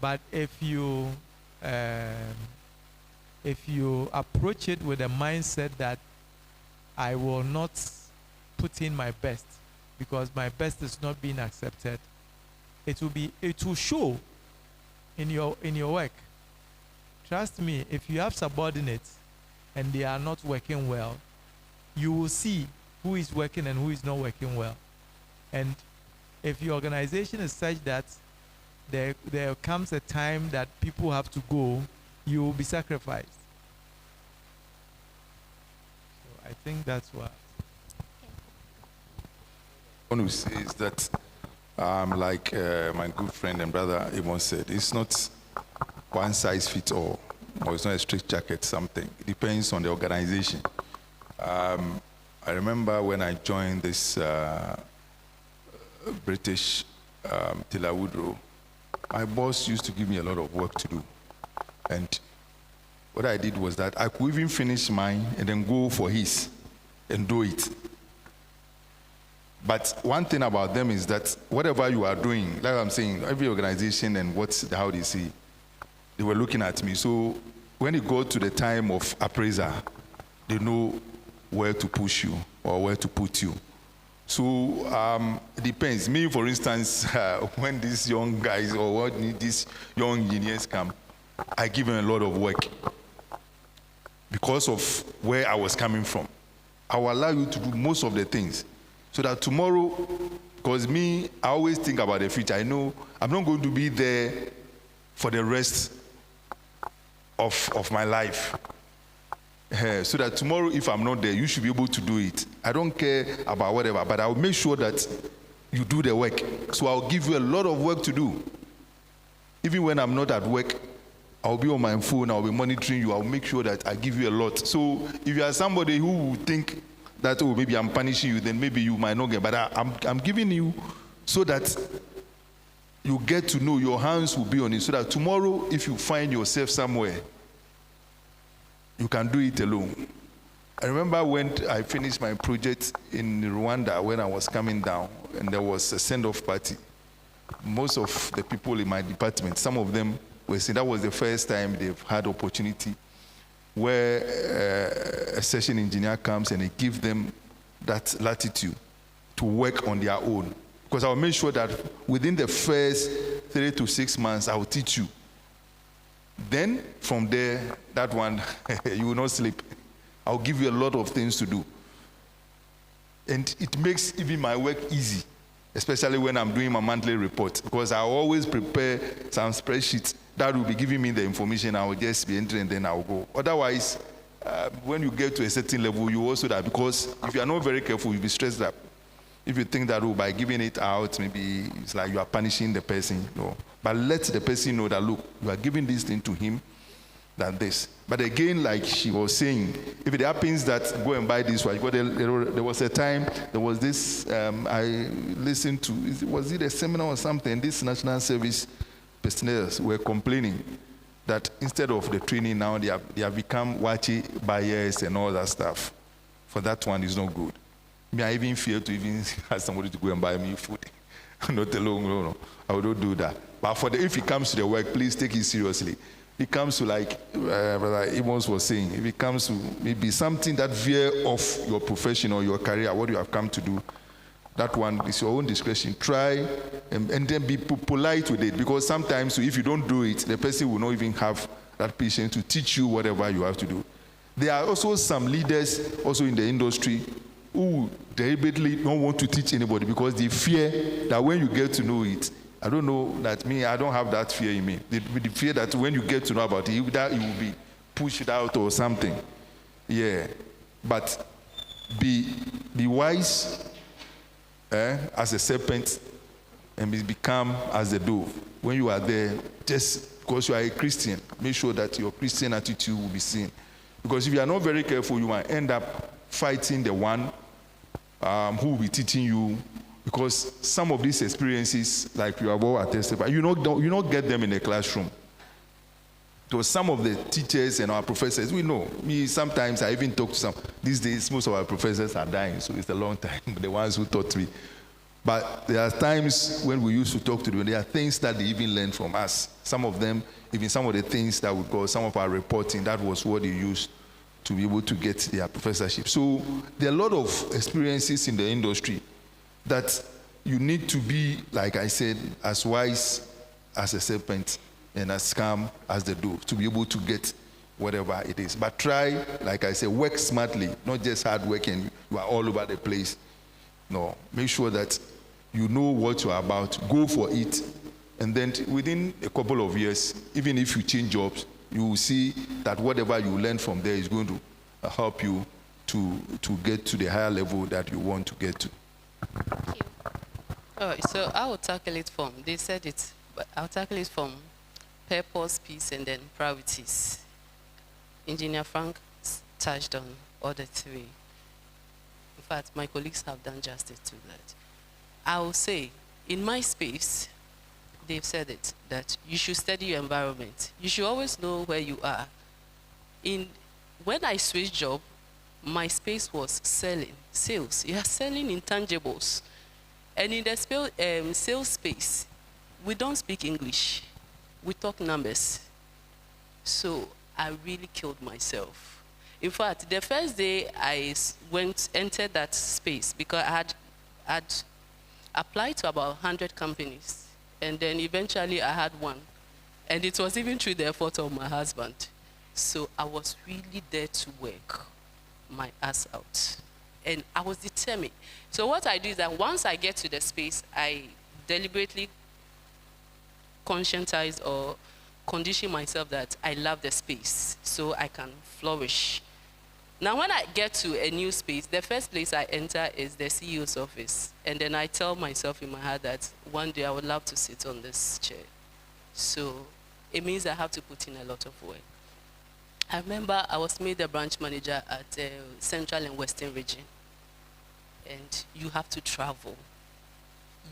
But if you approach it with a mindset that I will not put in my best because my best is not being accepted, it will show in your work. Trust me, if you have subordinates and they are not working well, you will see who is working and who is not working well. And if your organization is such that there comes a time that people have to go, you will be sacrificed. So I think that's what. I want to say is that, like my good friend and brother Ibon said, it's not one size fits all, or it's not a straight jacket, something. It depends on the organization. I remember when I joined this British Taylor Woodrow, my boss used to give me a lot of work to do. And what I did was that I could even finish mine and then go for his and do it. But one thing about them is that whatever you are doing, like I'm saying, every organization and how they see, they were looking at me. So when it got to the time of appraisal, they know where to push you or where to put you. So it depends. Me, for instance, when these young guys or when these young engineers come, I give them a lot of work because of where I was coming from. I will allow you to do most of the things so that tomorrow, because me, I always think about the future. I know I'm not going to be there for the rest of my life. So that tomorrow, if I'm not there, you should be able to do it. I don't care about whatever, but I'll make sure that you do the work. So I'll give you a lot of work to do. Even when I'm not at work, I'll be on my phone, I'll be monitoring you, I'll make sure that I give you a lot. So if you are somebody who would think that, oh, maybe I'm punishing you, then maybe you might not get, but I'm giving you so that you get to know, your hands will be on it, so that tomorrow, if you find yourself somewhere, you can do it alone. I remember when I finished my project in Rwanda, when I was coming down, and there was a send-off party. Most of the people in my department, some of them were saying that was the first time they've had opportunity where a session engineer comes and they give them that latitude to work on their own. Because I'll make sure that within the first 3 to 6 months, I will teach you. Then, from there, that one, you will not sleep. I'll give you a lot of things to do. And it makes even my work easy, especially when I'm doing my monthly report, because I always prepare some spreadsheets that will be giving me the information. I will just be entering and then I'll go. Otherwise, when you get to a certain level, you also that, because if you are not very careful, you'll be stressed up. If you think that, oh, by giving it out, maybe it's like you are punishing the person. No. But let the person know that, look, you are giving this thing to him, than this. But again, like she was saying, if it happens that go and buy this one, there was a time, there was this, I listened to, was it a seminar or something? This national service personnel were complaining that instead of the training now, they have become wachi buyers and all that stuff. For that one, is not good. Me, I even fear to even ask somebody to go and buy me food. Not alone, no. I would not do that. But if it comes to the work, please take it seriously. It comes to, like Brother Amos was saying, if it comes to maybe something that veer off your profession or your career, what you have come to do, that one is your own discretion. Try and then be polite with it, because sometimes if you don't do it, the person will not even have that patience to teach you whatever you have to do. There are also some leaders also in the industry who deliberately don't want to teach anybody because they fear that when you get to know it, I don't know that me, I don't have that fear in me. The fear that when you get to know about it, that it will be pushed out or something. Yeah. But be wise as a serpent and become as a dove. When you are there, just because you are a Christian, make sure that your Christian attitude will be seen. Because if you are not very careful, you might end up fighting the one who will be teaching you, because some of these experiences, like you have all attested, but you not get them in the classroom. So some of the teachers and our professors, we know. Me, sometimes I even talk to some. These days, most of our professors are dying, so it's a long time, the ones who taught me. But there are times when we used to talk to them, there are things that they even learn from us. Some of them, even some of the things that we call some of our reporting, that was what they used to be able to get their professorship. So there are a lot of experiences in the industry that you need to be, like I said, as wise as a serpent and as calm as the dove to be able to get whatever it is. But try, like I said, work smartly, not just hard work, and you are all over the place. No, make sure that you know what you are about, go for it, and then within a couple of years, even if you change jobs, you will see that whatever you learn from there is going to help you to get to the higher level that you want to get to. All right, so I will tackle it from, they said it, but I'll tackle it from purpose, peace, and then priorities. Engineer Frank touched on all the three. In fact, my colleagues have done justice to that. I will say, in my space, they've said it, that you should study your environment. You should always know where you are. When I switched job, my space was selling, sales. You are selling intangibles. And in the sales space, we don't speak English. We talk numbers. So I really killed myself. In fact, the first day I entered that space, because I had applied to about 100 companies, and then eventually I had one. And it was even through the effort of my husband. So I was really there to work my ass out. And I was determined. So what I do is that once I get to the space, I deliberately conscientize or condition myself that I love the space so I can flourish. Now, when I get to a new space, the first place I enter is the CEO's office. And then I tell myself in my heart that one day I would love to sit on this chair. So it means I have to put in a lot of work. I remember I was made a branch manager at Central and Western region. And you have to travel.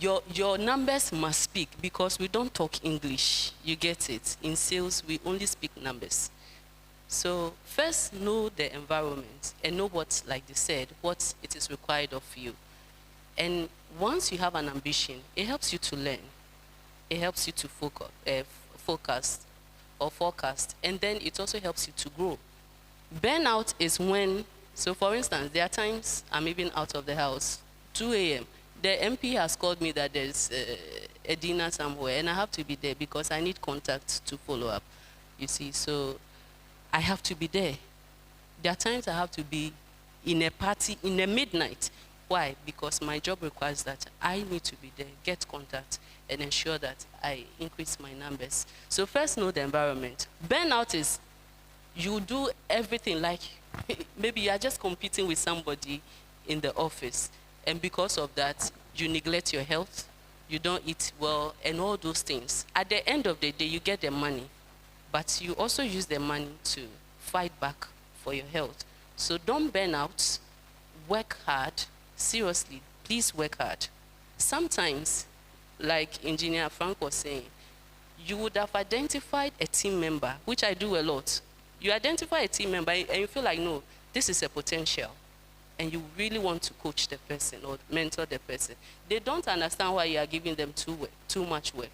Your numbers must speak, because we don't talk English. You get it. In sales, we only speak numbers. So first, know the environment and know what, like they said, what it is required of you. And once you have an ambition, it helps you to learn. It helps you to forecast, and then it also helps you to grow. Burnout is when, so for instance, there are times I'm even out of the house, 2 a.m. The MP has called me that there's a dinner somewhere, and I have to be there because I need contact to follow up, you see. So I have to be there. There are times I have to be in a party in the midnight. Why? Because my job requires that I need to be there, get contact, and ensure that I increase my numbers. So first, know the environment. Burnout is you do everything, like maybe you are just competing with somebody in the office, and because of that, you neglect your health, you don't eat well, and all those things. At the end of the day, you get the money, but you also use the money to fight back for your health. So don't burn out, work hard, seriously, please work hard. Sometimes, like Engineer Frank was saying, you would have identified a team member, which I do a lot. You identify a team member and you feel like, no, this is a potential. And you really want to coach the person or mentor the person. They don't understand why you are giving them too much work.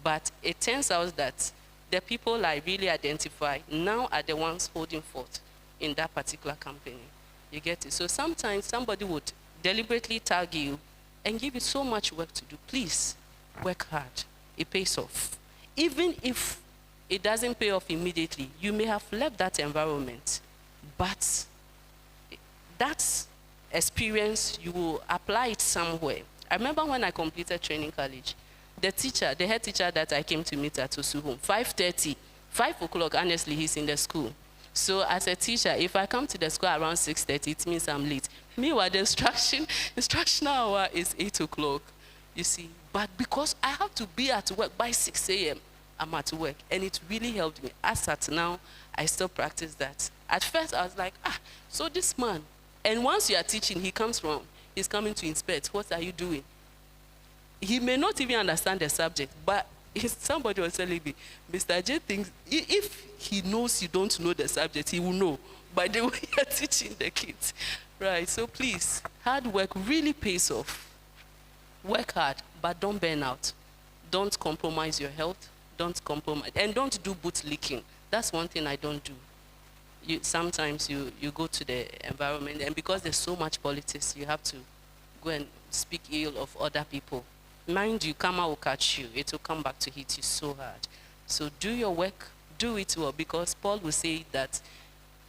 But it turns out that the people I really identify now are the ones holding forth in that particular company. You get it? So sometimes somebody would deliberately tag you and give you so much work to do. Please, work hard. It pays off. Even if it doesn't pay off immediately, you may have left that environment, but that experience, you will apply it somewhere. I remember when I completed training college, the head teacher that I came to meet at Osuhom, 5:30, 5 o'clock, honestly, he's in the school. So as a teacher, if I come to the school around 6:30, it means I'm late. Meanwhile, the instructional hour is 8 o'clock, you see. But because I have to be at work by 6 a.m., I'm at work, and it really helped me. As at now, I still practice that. At first, I was like, so this man, and once you are teaching, he's coming to inspect. What are you doing? He may not even understand the subject, but somebody was telling me, Mr. J thinks if he knows you don't know the subject, he will know by the way you're teaching the kids. Right, so please, hard work really pays off. Work hard, but don't burn out. Don't compromise your health. Don't compromise, and don't do boot licking. That's one thing I don't do. Sometimes you go to the environment, and because there's so much politics, you have to go and speak ill of other people. Mind you, karma will catch you. It will come back to hit you so hard. So do your work, do it well, because Paul will say that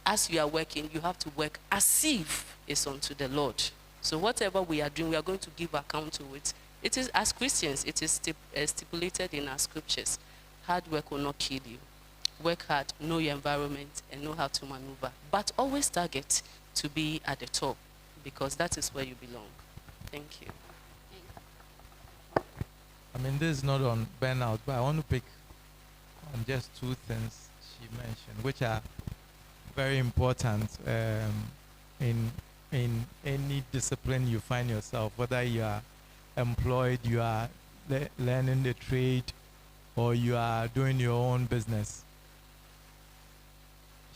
as you are working, you have to work as if it's unto the Lord. So whatever we are doing, we are going to give account to it. It is, as Christians, it is stipulated in our scriptures. Hard work will not kill you. Work hard, know your environment, and know how to maneuver. But always target to be at the top, because that is where you belong. Thank you. I mean, this is not on burnout, but I want to pick on just two things she mentioned, which are very important in any discipline you find yourself, whether you are employed, you are learning the trade, or you are doing your own business.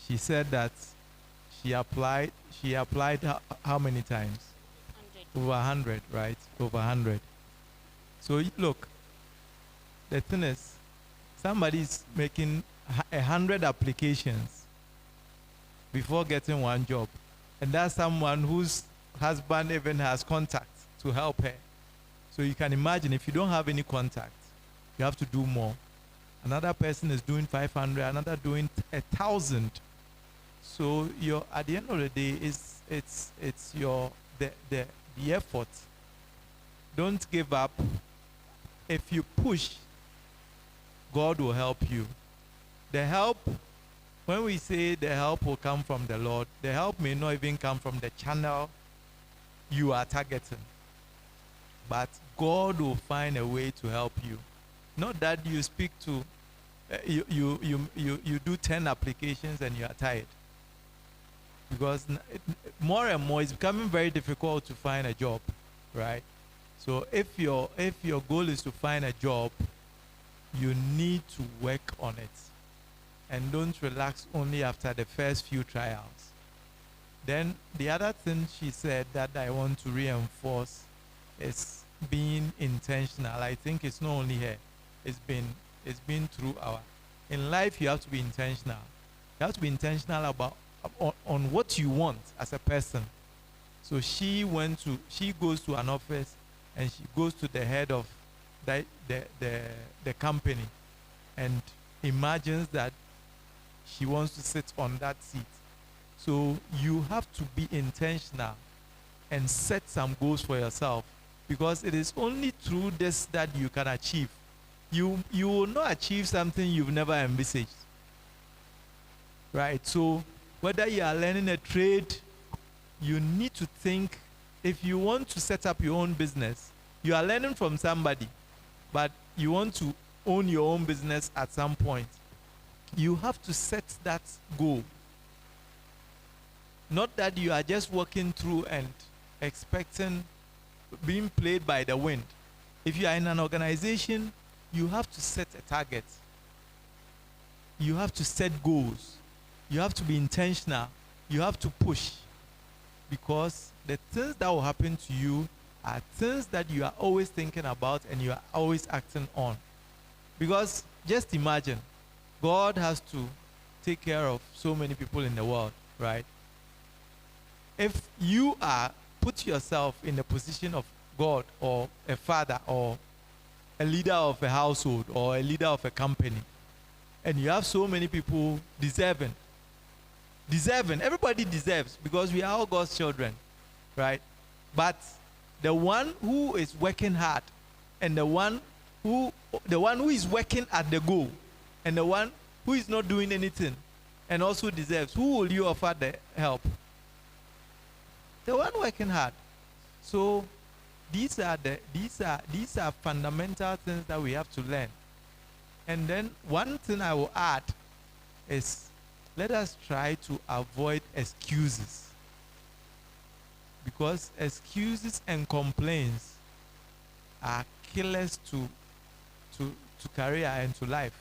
She said that she applied how many times? 100. Over 100, right? Over 100. So look, the thing is, somebody's making 100 applications before getting one job. And that's someone whose husband even has contact to help her. So you can imagine, if you don't have any contact, you have to do more. Another person is doing 500, another doing 1,000. So you're, at the end of the day, it's your the effort. Don't give up. If you push, God will help you. The help, when we say the help will come from the Lord, the help may not even come from the channel you are targeting. But God will find a way to help you. Not that you speak to, you do 10 applications and you are tired. Because more and more it's becoming very difficult to find a job, right? So if your goal is to find a job, you need to work on it. And don't relax only after the first few trials. Then the other thing she said that I want to reinforce is being intentional. I think it's not only her. It's been through our. In life, you have to be intentional. You have to be intentional about on what you want as a person. So she goes to an office and she goes to the head of the company and imagines that she wants to sit on that seat. So you have to be intentional and set some goals for yourself, because it is only through this that you can achieve. You will not achieve something you've never envisaged. Right? So whether you are learning a trade, you need to think, if you want to set up your own business, you are learning from somebody, but you want to own your own business at some point. You have to set that goal. Not that you are just walking through and expecting being played by the wind. If you are in an organization, you have to set a target. You have to set goals. You have to be intentional. You have to push. Because the things that will happen to you are things that you are always thinking about and you are always acting on. Because just imagine, God has to take care of so many people in the world, right? If you put yourself in the position of God or a father or a leader of a household or a leader of a company, and you have so many people deserving, everybody deserves, because we are all God's children, right? But the one who is working hard and the one who is working at the goal and the one who is not doing anything and also deserves, who will you offer the help? The one working hard. So these are fundamental things that we have to learn. And then one thing I will add is, let us try to avoid excuses. Because excuses and complaints are killers to career and to life.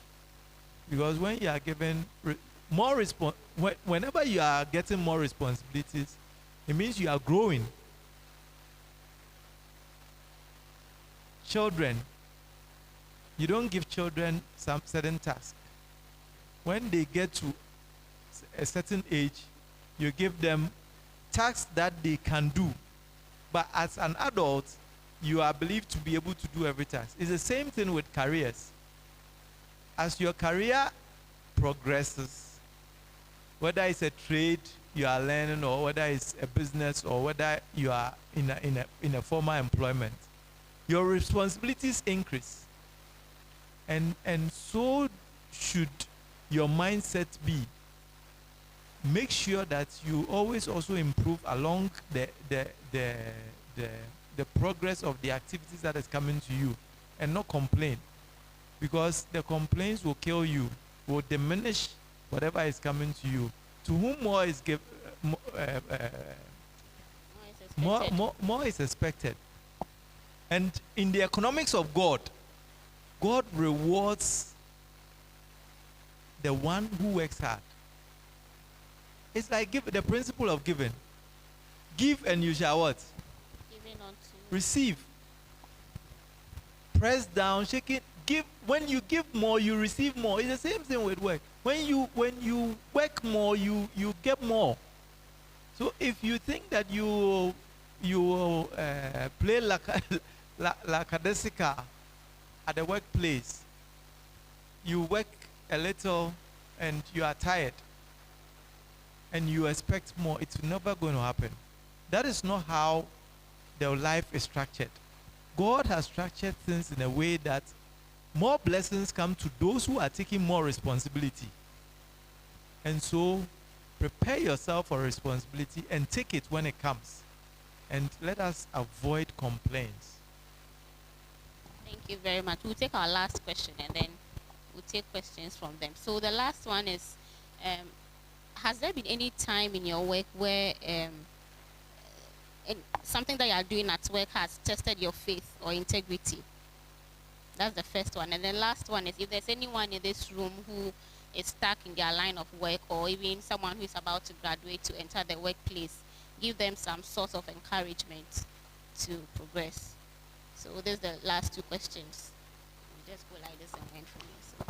Because when you are given whenever you are getting more responsibilities, it means you are growing. Children, you don't give children some certain task. When they get to a certain age, you give them tasks that they can do. But as an adult, you are believed to be able to do every task. It's the same thing with careers. As your career progresses, whether it's a trade you are learning, or whether it's a business, or whether you are in a formal employment, your responsibilities increase. And so should your mindset be. Make sure that you always also improve along the progress of the activities that is coming to you, and not complain, because the complaints will kill you, will diminish whatever is coming to you. To whom more is more is expected. And in the economics of God, God rewards the one who works hard. It's like the principle of giving. Give and you shall what? Giving unto Receive. Press down, shake it. Give. When you give more, you receive more. It's the same thing with work. When you work more, you get more. So if you think that you play lackadaisical at the workplace, you work a little and you are tired, and you expect more, it's never going to happen. That is not how their life is structured. God has structured things in a way that more blessings come to those who are taking more responsibility. And so prepare yourself for responsibility and take it when it comes. And let us avoid complaints. Thank you very much. We'll take our last question and then we'll take questions from them. So the last one is, has there been any time in your work where something that you are doing at work has tested your faith or integrity? That's the first one. And the last one is, if there's anyone in this room who is stuck in their line of work, or even someone who is about to graduate to enter the workplace, give them some sort of encouragement to progress. So these are the last two questions. You just go like this and wait for me. So.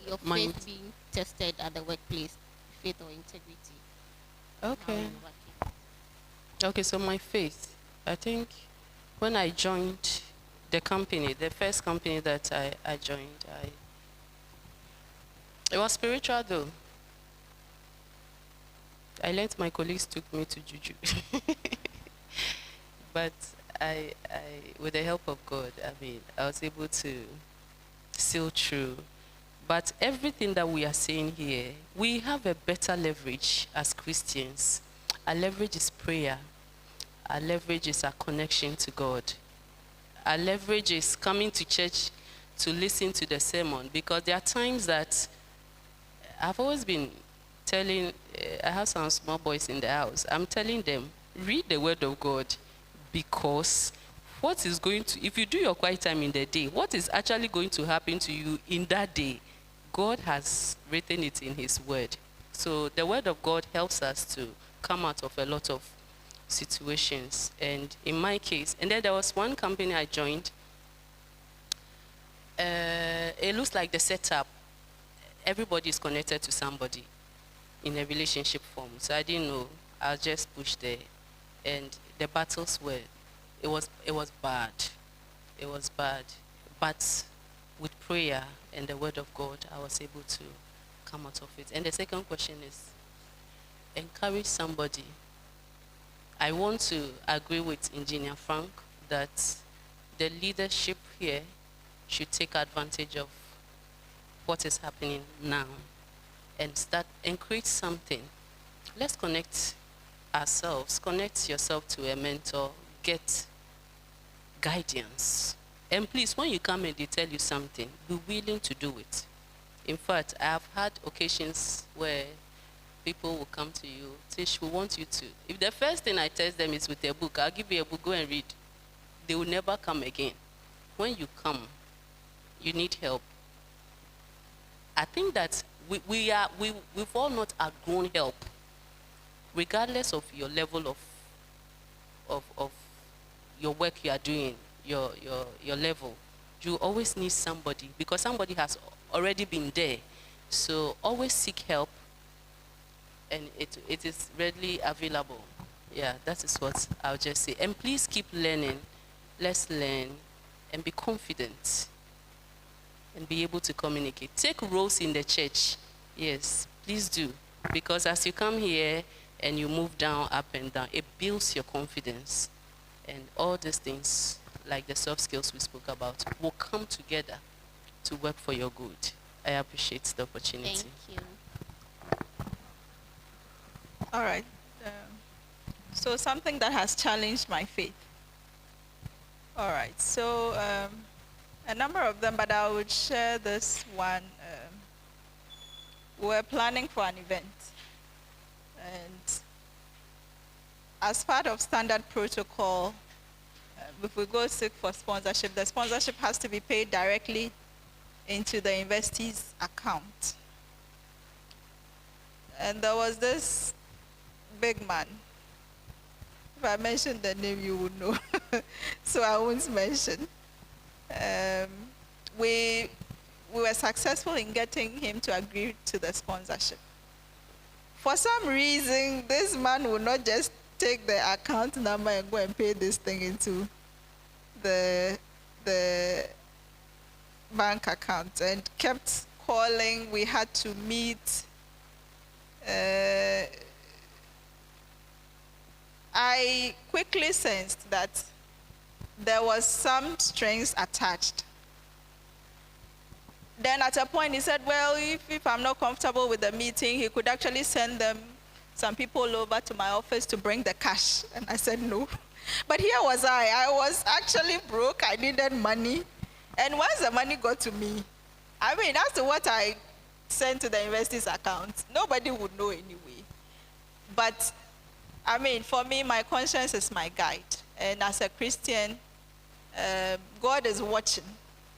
Your Mind. faith being tested at the workplace, faith or integrity. Okay. How you working. Okay, so my faith. I think when I joined the company, the first company that I joined, it was spiritual though. I learned my colleagues took me to Juju. But I, with the help of God, I was able to sail through. But everything that we are saying here, we have a better leverage as Christians. Our leverage is prayer. Our leverage is our connection to God. Our leverage is coming to church to listen to the sermon, because there are times that I've always been telling, I have some small boys in the house, I'm telling them, read the word of God, because what is going to, if you do your quiet time in the day, what is actually going to happen to you in that day, God has written it in his word. So the word of God helps us to come out of a lot of situations. And in my case, and then there was one company I joined, it looks like the setup, everybody is connected to somebody in a relationship form. So I didn't know, I'll just push there. And the battles were, it was bad. It was bad. But with prayer and the word of God, I was able to come out of it. And the second question is, encourage somebody. I want to agree with Engineer Frank that the leadership here should take advantage of what is happening now and start and create something. Let's connect ourselves, connect yourself to a mentor, get guidance. And please, when you come and they tell you something, be willing to do it. In fact, I have had occasions where people will come to you, Tish, we want you to. If the first thing I tell them is with a book, I'll give you a book, go and read. They will never come again. When you come, you need help. I think that we've all not outgrown help, regardless of your level of your work you are doing, your level. You always need somebody, because somebody has already been there. So always seek help, and it is readily available. Yeah, that is what I'll just say. And please keep learning. Let's learn and be confident. and be able to communicate. Take roles in the church. Yes, please do. Because as you come here and you move down, up and down, it builds your confidence. And all these things, like the soft skills we spoke about, will come together to work for your good. I appreciate the opportunity. Thank you. All right. So something that has challenged my faith. All right. So a number of them, but I would share this one. We're planning for an event, and as part of standard protocol, if we go seek for sponsorship, the sponsorship has to be paid directly into the investee's account. And there was this big man. If I mention the name, you would know. So I won't mention. We were successful in getting him to agree to the sponsorship. For some reason, this man would not just take the account number and go and pay this thing into the bank account, and kept calling. We had to meet. I quickly sensed that there was some strings attached. Then at a point he said, well, if I'm not comfortable with the meeting, he could actually send some people over to my office to bring the cash. And I said no. But here was I was actually broke. I needed money. And once the money got to me, I mean, as to what I sent to the investee's account, nobody would know anyway. But I mean, for me, my conscience is my guide. And as a Christian, God is watching.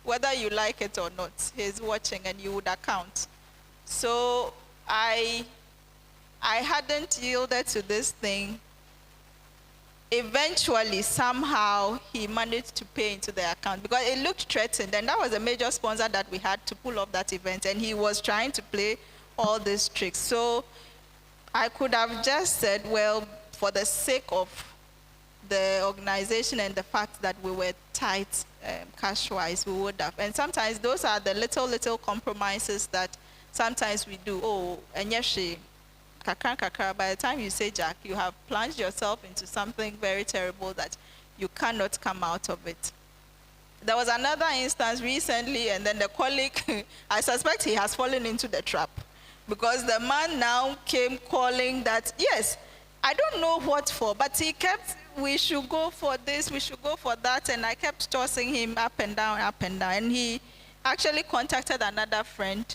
Whether you like it or not, He's watching, and you would account. So I hadn't yielded to this thing. Eventually, somehow, he managed to pay into the account because it looked threatened. And that was a major sponsor that we had to pull off that event. And he was trying to play all these tricks. So I could have just said, well, for the sake of the organization and the fact that we were tight cash-wise, we would have. And sometimes those are the little compromises that sometimes we do. Oh, and yes, kakra. By the time you say Jack, you have plunged yourself into something very terrible that you cannot come out of it. There was another instance recently, and then the colleague, I suspect he has fallen into the trap, because the man now came calling that, yes, I don't know what for, but he kept, we should go for this, we should go for that, and I kept tossing him up and down, and he actually contacted another friend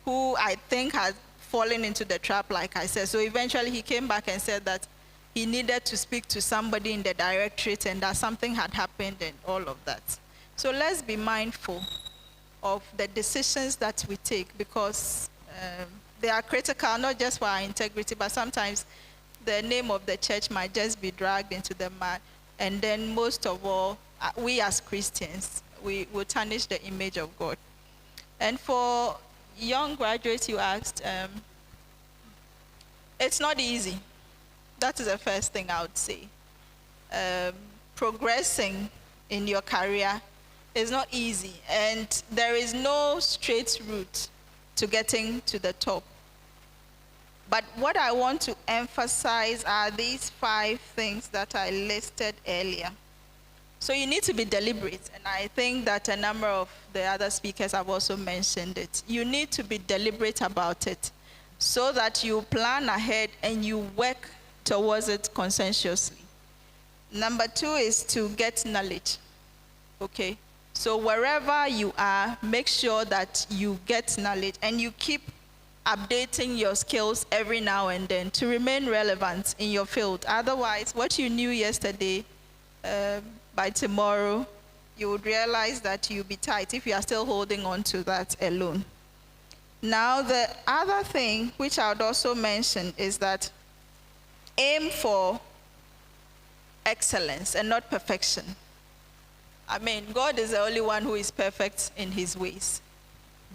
who I think had fallen into the trap, like I said. So eventually he came back and said that he needed to speak to somebody in the directorate and that something had happened and all of that. So let's be mindful of the decisions that we take, because they are critical, not just for our integrity, but sometimes the name of the church might just be dragged into the mud. And then most of all, we as Christians, we will tarnish the image of God. And for young graduates, you asked, it's not easy. That is the first thing I would say. Progressing in your career is not easy, and there is no straight route to getting to the top. But what I want to emphasize are these 5 things that I listed earlier. So you need to be deliberate, and I think that a number of the other speakers have also mentioned it. You need to be deliberate about it so that you plan ahead and you work towards it conscientiously. Number 2 is to get knowledge. Okay? So wherever you are, make sure that you get knowledge and you keep updating your skills every now and then to remain relevant in your field. Otherwise, what you knew yesterday, by tomorrow, you would realize that you'll be tight if you are still holding on to that alone. Now, the other thing which I would also mention is that aim for excellence and not perfection. I mean, God is the only one who is perfect in his ways.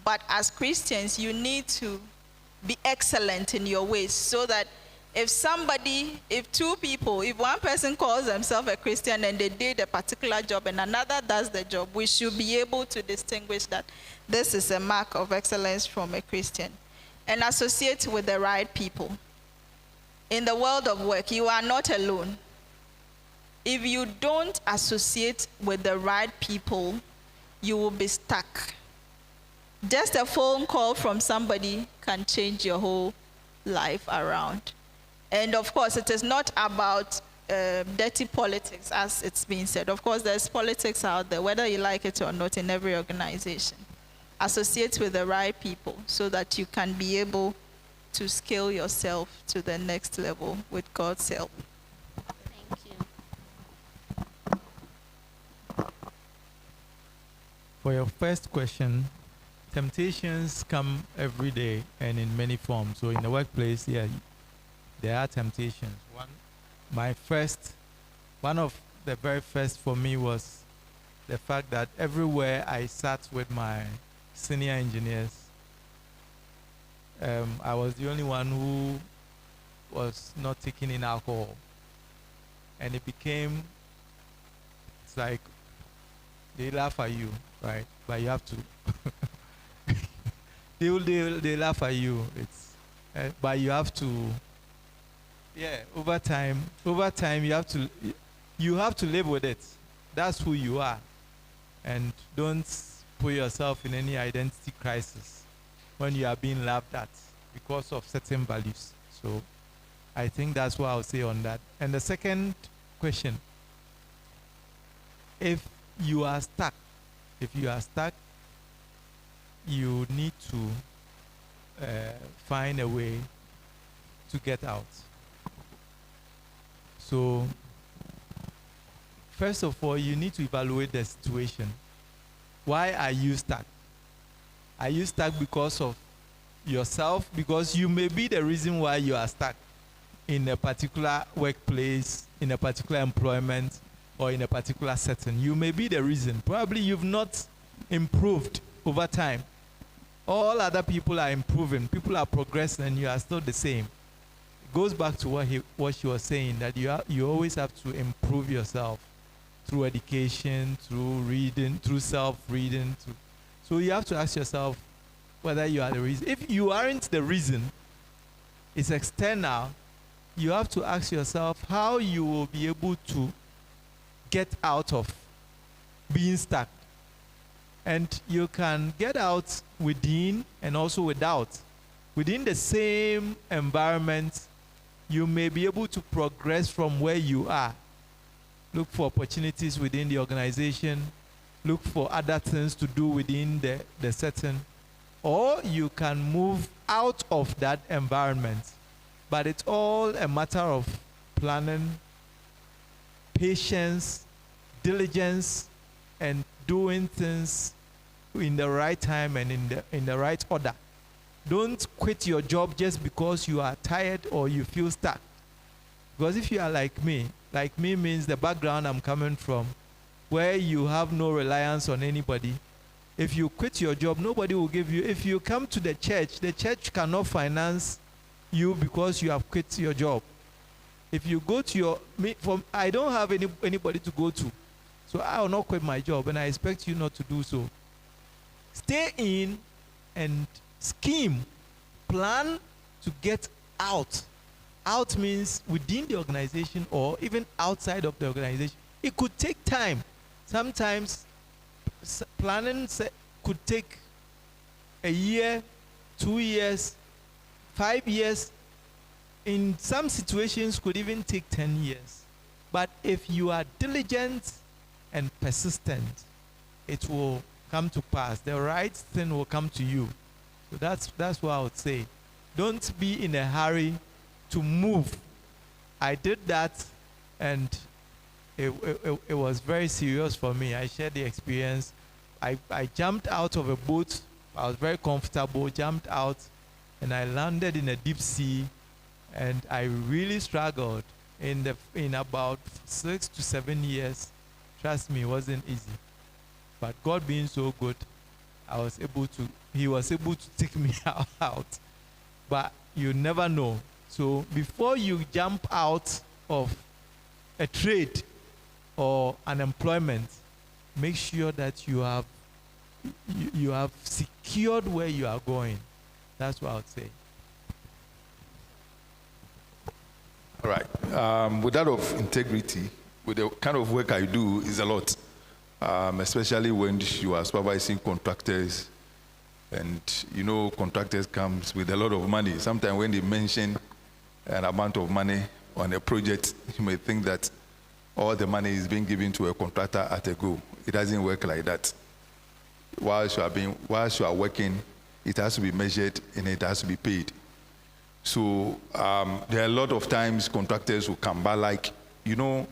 But as Christians, you need to be excellent in your ways so that if two people, if one person calls themselves a Christian and they did a particular job and another does the job, we should be able to distinguish that this is a mark of excellence from a Christian and associate with the right people. In the world of work, you are not alone. If you don't associate with the right people, you will be stuck. Just a phone call from somebody can change your whole life around. And of course, it is not about dirty politics, as it's been said. Of course, there's politics out there, whether you like it or not, in every organization. Associate with the right people so that you can be able to scale yourself to the next level with God's help. Thank you. For your first question, temptations come every day and in many forms. So in the workplace, yeah, there are temptations. One of the very first for me was the fact that everywhere I sat with my senior engineers, I was the only one who was not taking in alcohol. And it became, it's like, they laugh at you, right? But you have to, they laugh at you. But you have to, yeah, over time you have to live with it. That's who you are. And don't put yourself in any identity crisis when you are being laughed at because of certain values. So I think that's what I'll say on that. And the second question, if you are stuck, you need to find a way to get out. So first of all, you need to evaluate the situation. Why are you stuck? Are you stuck because of yourself? Because you may be the reason why you are stuck in a particular workplace, in a particular employment, or in a particular setting. You may be the reason. Probably you've not improved over time. All other people are improving. People are progressing and you are still the same. It goes back to what she was saying, that you always have to improve yourself through education, through reading, through self-reading. So you have to ask yourself whether you are the reason. If you aren't the reason, it's external, you have to ask yourself how you will be able to get out of being stuck. And you can get out within and also without. Within the same environment, you may be able to progress from where you are. Look for opportunities within the organization. Look for other things to do within the setting. Or you can move out of that environment. But it's all a matter of planning, patience, diligence, and doing things in the right time and in the right order. Don't quit your job just because you are tired or you feel stuck. Because if you are like me means the background I'm coming from, where you have no reliance on anybody. If you quit your job, nobody will give you. If you come to the church cannot finance you because you have quit your job. If you go to I don't have anybody to go to, so I will not quit my job, and I expect you not to do so. Stay in and scheme, plan to get out. Out means within the organization or even outside of the organization. It could take time. Sometimes planning could take a year, 2 years, 5 years. In some situations could even take 10 years. But if you are diligent and persistent, it will come to pass. The right thing will come to you. So that's what I would say. Don't be in a hurry to move. I did that, and it was very serious for me. I shared the experience. I jumped out of a boat. I was very comfortable, jumped out, and I landed in a deep sea, and I really struggled in about 6 to 7 years. Trust me, it wasn't easy. But God being so good, He was able to take me out. But you never know. So before you jump out of a trade or an employment, make sure that you have secured where you are going. That's what I would say. All right. With that of integrity, with the kind of work I do, is a lot. Especially when you are supervising contractors, and you know contractors comes with a lot of money. Sometimes when they mention an amount of money on a project, you may think that all the money is being given to a contractor at a go. It doesn't work like that. Whilst you are working, it has to be measured and it has to be paid. So there are a lot of times contractors who come by, like, you know,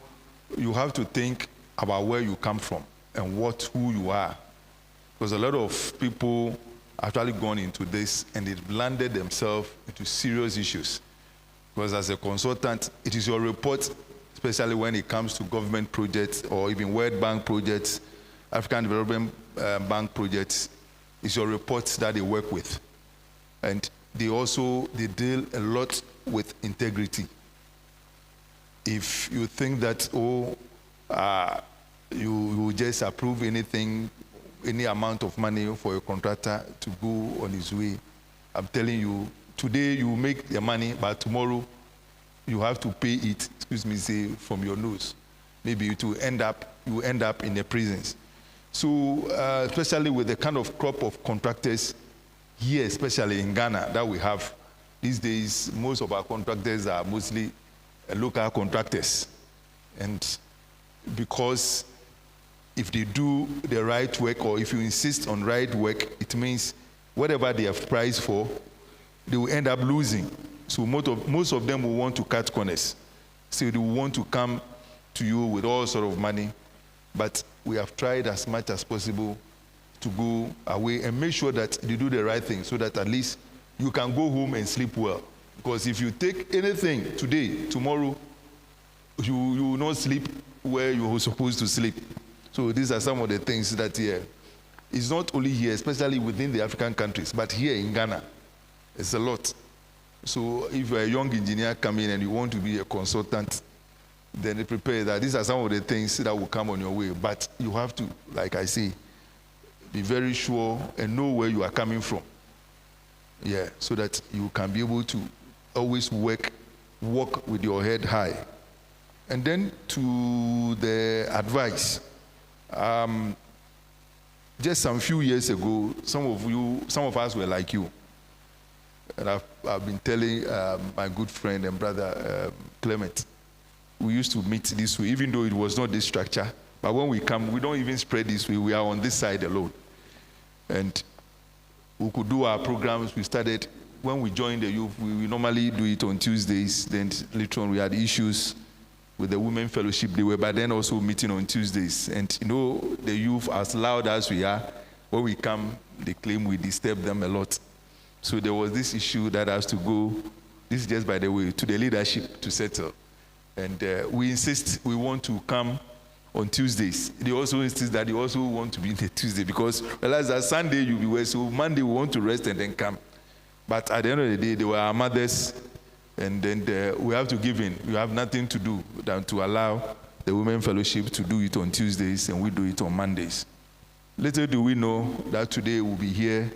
you have to think about where you come from and who you are. Because a lot of people actually gone into this and they've landed themselves into serious issues. Because as a consultant, it is your report, especially when it comes to government projects or even World Bank projects, African Development Bank projects, it's your reports that they work with. And they deal a lot with integrity. If you think that, you just approve anything, any amount of money for a contractor to go on his way, I'm telling you, today you make the money, but tomorrow you have to pay it, say, from your nose. Maybe you end up in the prisons. So, especially with the kind of crop of contractors here, especially in Ghana, that we have these days, most of our contractors are mostly local contractors. And because if they do the right work, or if you insist on right work, it means whatever they have priced for, they will end up losing. So most of them will want to cut corners. So they will want to come to you with all sort of money. But we have tried as much as possible to go away and make sure that they do the right thing, so that at least you can go home and sleep well. Because if you take anything today, tomorrow, you will not sleep where you were supposed to sleep. So these are some of the things that it's not only here, especially within the African countries, but here in Ghana, it's a lot. So if you're a young engineer coming and you want to be a consultant, then prepare that. These are some of the things that will come on your way. But you have to, like I say, be very sure and know where you are coming from. Yeah, so that you can be able to always walk with your head high. And then to the advice, just some few years ago, some of us were like you. And I've been telling my good friend and brother Clement, we used to meet this way, even though it was not this structure. But when we come, we don't even spread this way. We are on this side alone. And we could do our programs. We started, when we joined the youth, we normally do it on Tuesdays. Then later on, we had issues with the Women Fellowship. They were by then also meeting on Tuesdays. And you know, the youth, as loud as we are, when we come, they claim we disturb them a lot. So there was this issue that has to go, this is just by the way, to the leadership to settle. And we insist we want to come on Tuesdays. They also insist that they also want to be in the Tuesday, because realize that Sunday you'll be well, so Monday we want to rest and then come. But at the end of the day, they were our mothers, and then we have to give in. We have nothing to do than to allow the Women Fellowship to do it on Tuesdays, and we do it on Mondays. Little do we know that today we'll be here,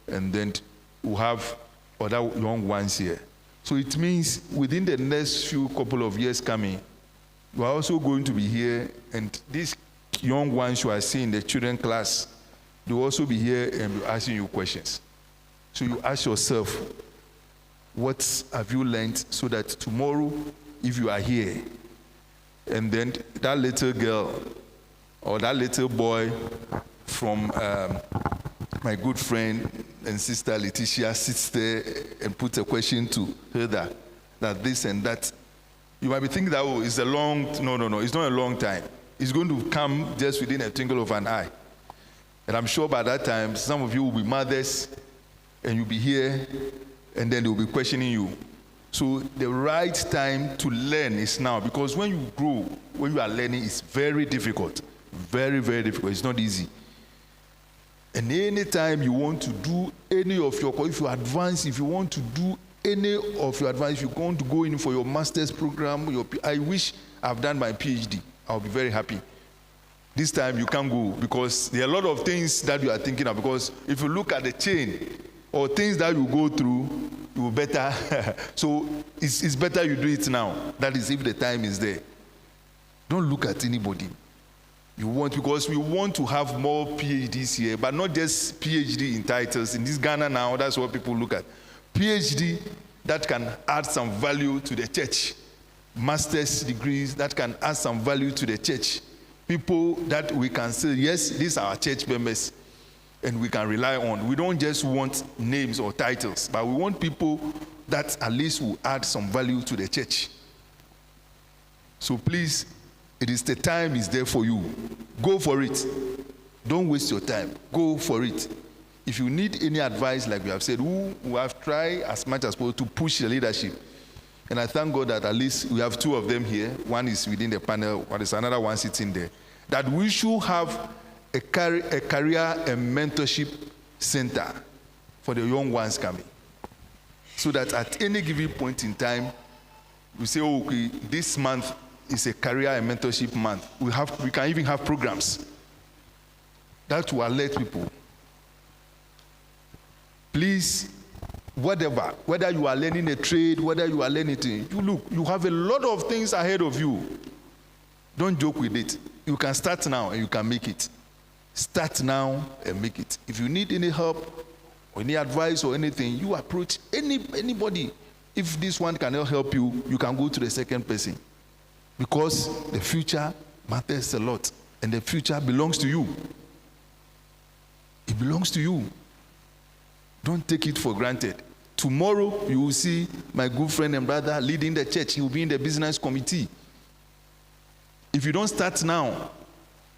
and then we'll have other young ones here. So it means within the next few couple of years coming, you are also going to be here, and these young ones you are seeing in the children class, they will also be here and be asking you questions. So you ask yourself, what have you learned, so that tomorrow, if you are here, and then that little girl or that little boy from my good friend and sister Letitia sits there and puts a question to her that this and that, you might be thinking that, oh, it's a long, no, it's not a long time. It's going to come just within a twinkle of an eye. And I'm sure by that time, some of you will be mothers, and you'll be here, and then they'll be questioning you. So the right time to learn is now, because when you grow, when you are learning, it's very difficult. Very, very difficult. It's not easy. And anytime you want to do any of your, if you advance, if you want to do any of your advice, if you want to go in for your master's program, I wish I've done my PhD. I'll be very happy. This time you can't go because there are a lot of things that you are thinking of. Because if you look at the chain or things that you go through, you will better. So it's better you do it now. That is if the time is there. Don't look at anybody. Because we want to have more PhDs here, but not just PhD in titles. In this Ghana now, that's what people look at. PhD that can add some value to the church. Master's degrees that can add some value to the church. People that we can say, yes, these are our church members, and we can rely on. We don't just want names or titles, but we want people that at least will add some value to the church. So please, it is the time is there for you. Go for it. Don't waste your time. Go for it. If you need any advice, like we have said, we have tried as much as possible to push the leadership. And I thank God that at least we have two of them here. One is within the panel, one is another one sitting there. That we should have a career and mentorship center for the young ones coming. So that at any given point in time, we say, oh, okay, this month is a career and mentorship month. We can even have programs that will alert people. Please, whether you are learning a trade, whether you are learning anything, you have a lot of things ahead of you. Don't joke with it. You can start now and you can make it. Start now and make it. If you need any help or any advice or anything, you approach anybody. If this one cannot help you, you can go to the second person. Because the future matters a lot. And the future belongs to you. It belongs to you. Don't take it for granted. Tomorrow, you will see my good friend and brother leading the church. He will be in the business committee. If you don't start now,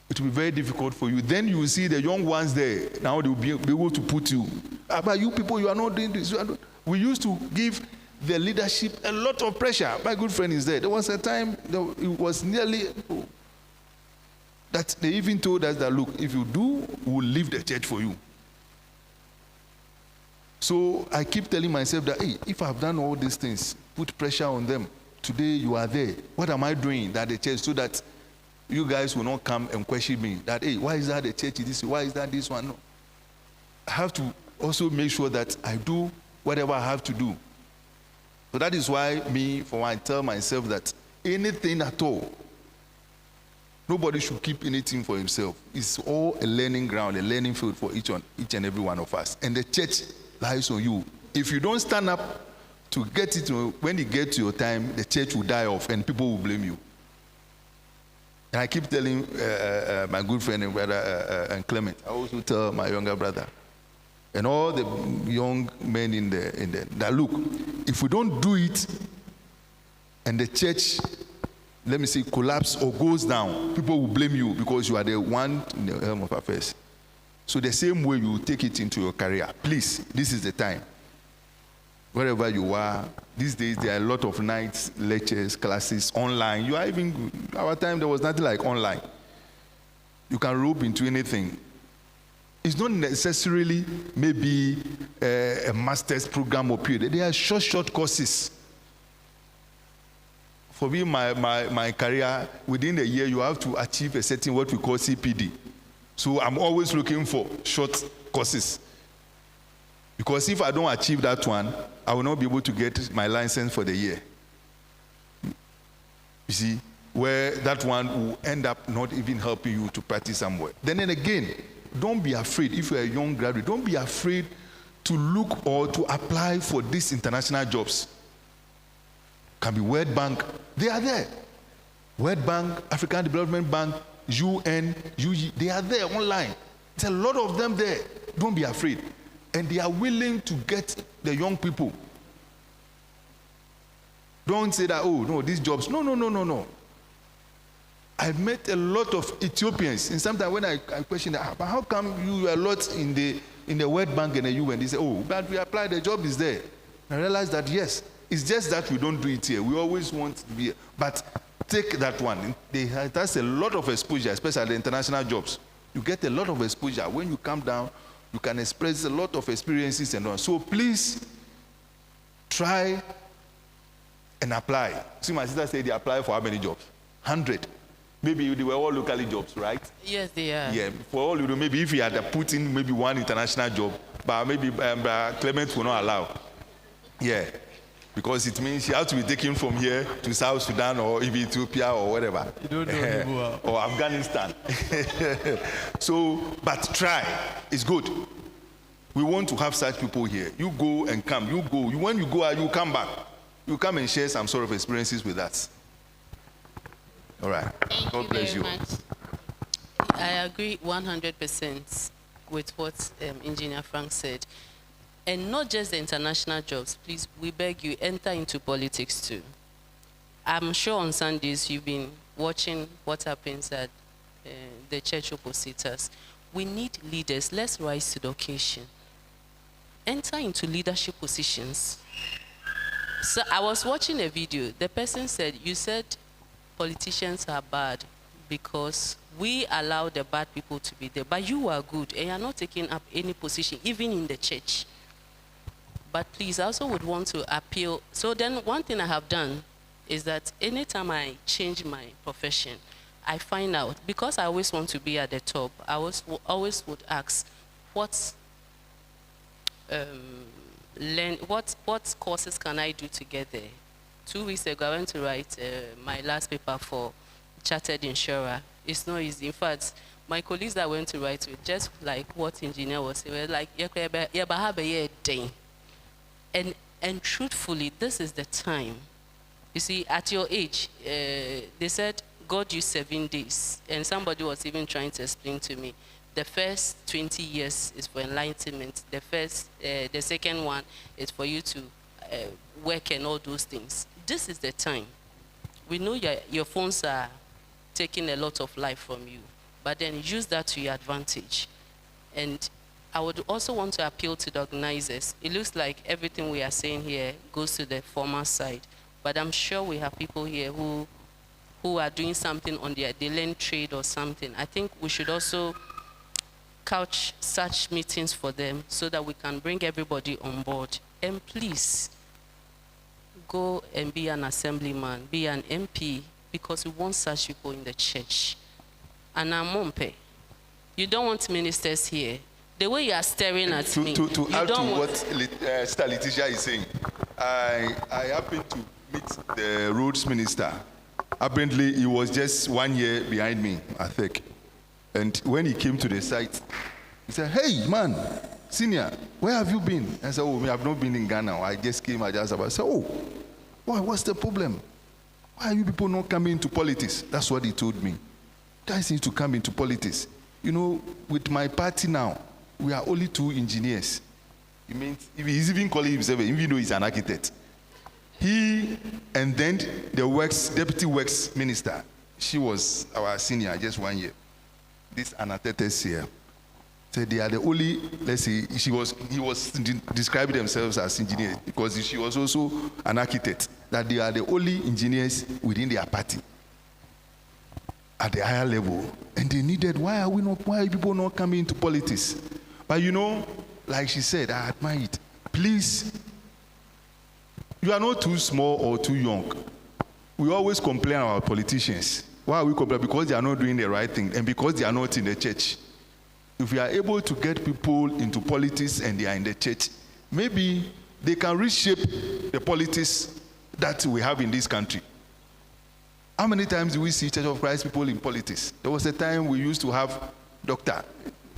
it will be very difficult for you. Then you will see the young ones there. Now they will be able to put you. But you people, you are not doing this. We used to give the leadership a lot of pressure. My good friend is there. There was a time it was nearly that they even told us that, look, if you do, we will leave the church for you. So I keep telling myself that, hey, if I've done all these things, put pressure on them. Today you are there. What am I doing that the church, so that you guys will not come and question me that, hey, why is that the church this? Why is that this one? No. I have to also make sure that I do whatever I have to do. So that is why I tell myself that anything at all, nobody should keep anything for himself. It's all a learning ground, a learning field for each and every one of us. And the church lies on you. If you don't stand up to get it, when you get to your time, the church will die off and people will blame you. And I keep telling my good friend and brother and Clement. I also tell my younger brother and all the young men in the that, look, if we don't do it and the church, let me say, collapse or goes down, people will blame you because you are the one in the helm of affairs. So the same way you take it into your career. Please, this is the time. Wherever you are, these days there are a lot of nights, lectures, classes, online. You are even, our time there was nothing like online. You can rope into anything. It's not necessarily maybe a master's program or period. They are short courses. For me, my career, within a year, you have to achieve a certain what we call CPD. So I'm always looking for short courses. Because if I don't achieve that one, I will not be able to get my license for the year. You see, where that one will end up not even helping you to practice somewhere. Then again, don't be afraid. If you're a young graduate, don't be afraid to look or to apply for these international jobs. Can be World Bank. They are there. World Bank, African Development Bank, UN, UG, they are there online. There's a lot of them there. Don't be afraid. And they are willing to get the young people. Don't say that, oh, no, these jobs. No. I've met a lot of Ethiopians. And sometimes when I question that, but how come you are a lot in the World Bank and the UN? They say, oh, but we apply, the job is there. I realize that, yes, it's just that we don't do it here. We always want to be, but take that one. That's a lot of exposure, especially the international jobs. You get a lot of exposure. When you come down, you can express a lot of experiences and all. So please, try and apply. See, my sister said they apply for how many jobs? 100. Maybe they were all locally jobs, right? Yes, they are. Yeah, for all you know, maybe if he had put in maybe one international job, but maybe Clement will not allow. Yeah, because it means he has to be taken from here to South Sudan or even Ethiopia or whatever. You don't know or Afghanistan. So, but try. It's good. We want to have such people here. You go and come. You go. When you go out, you come back. You come and share some sort of experiences with us. All right. Thank God you bless very you. much. I agree 100% with what Engineer Frank said. And not just the international jobs. Please, we beg you, enter into politics too. I'm sure on Sundays you've been watching what happens at the church opposite us. We need leaders. Let's rise to the occasion. Enter into leadership positions. So I was watching a video. The person said, you said politicians are bad because we allow the bad people to be there. But you are good and you're not taking up any position, even in the church. But please, I also would want to appeal. So then one thing I have done is that anytime I change my profession, I find out, because I always want to be at the top, I always would ask, what courses can I do to get there? 2 weeks ago, I went to write my last paper for chartered insurer. It's not easy. In fact, my colleagues that went to write with, just like what engineer was saying, were like, and truthfully, this is the time. You see, at your age, they said God used 7 days, and somebody was even trying to explain to me, the first 20 years is for enlightenment. The second one is for you to work and all those things. This is the time. We know your phones are taking a lot of life from you, but then use that to your advantage. And I would also want to appeal to the organizers. It looks like everything we are saying here goes to the former side, but I'm sure we have people here who are doing something on they learn trade or something. I think we should also couch such meetings for them so that we can bring everybody on board. And please, go and be an assemblyman, be an MP, because we want such people in the church. And I'm Mompe. You don't want ministers here. The way you are staring at me. To add to what Sister Letitia is saying, I happened to meet the roads minister. Apparently, he was just 1 year behind me, I think. And when he came to the site, he said, "Hey, man, senior, where have you been?" I said, "Oh, I have not been in Ghana. I just came, I said, "Oh, what's the problem? Why are you people not coming into politics?" That's what he told me. Guys need to come into politics. You know, with my party now, we are only 2 engineers. He means, he's even calling himself, even though he's an architect. He, and then the deputy works minister, she was our senior, just 1 year. This Anatetes here. So they are the only, let's say, he was describing themselves as engineers because she was also an architect, that they are the only engineers within their party at the higher level. And they needed, why are people not coming into politics? But you know, like she said, I admire it. Please, you are not too small or too young. We always complain about politicians. Why are we complaining? Because they are not doing the right thing and because they are not in the church. If we are able to get people into politics and they are in the church, maybe they can reshape the politics that we have in this country. How many times do we see Church of Christ people in politics? There was a time we used to have doctor,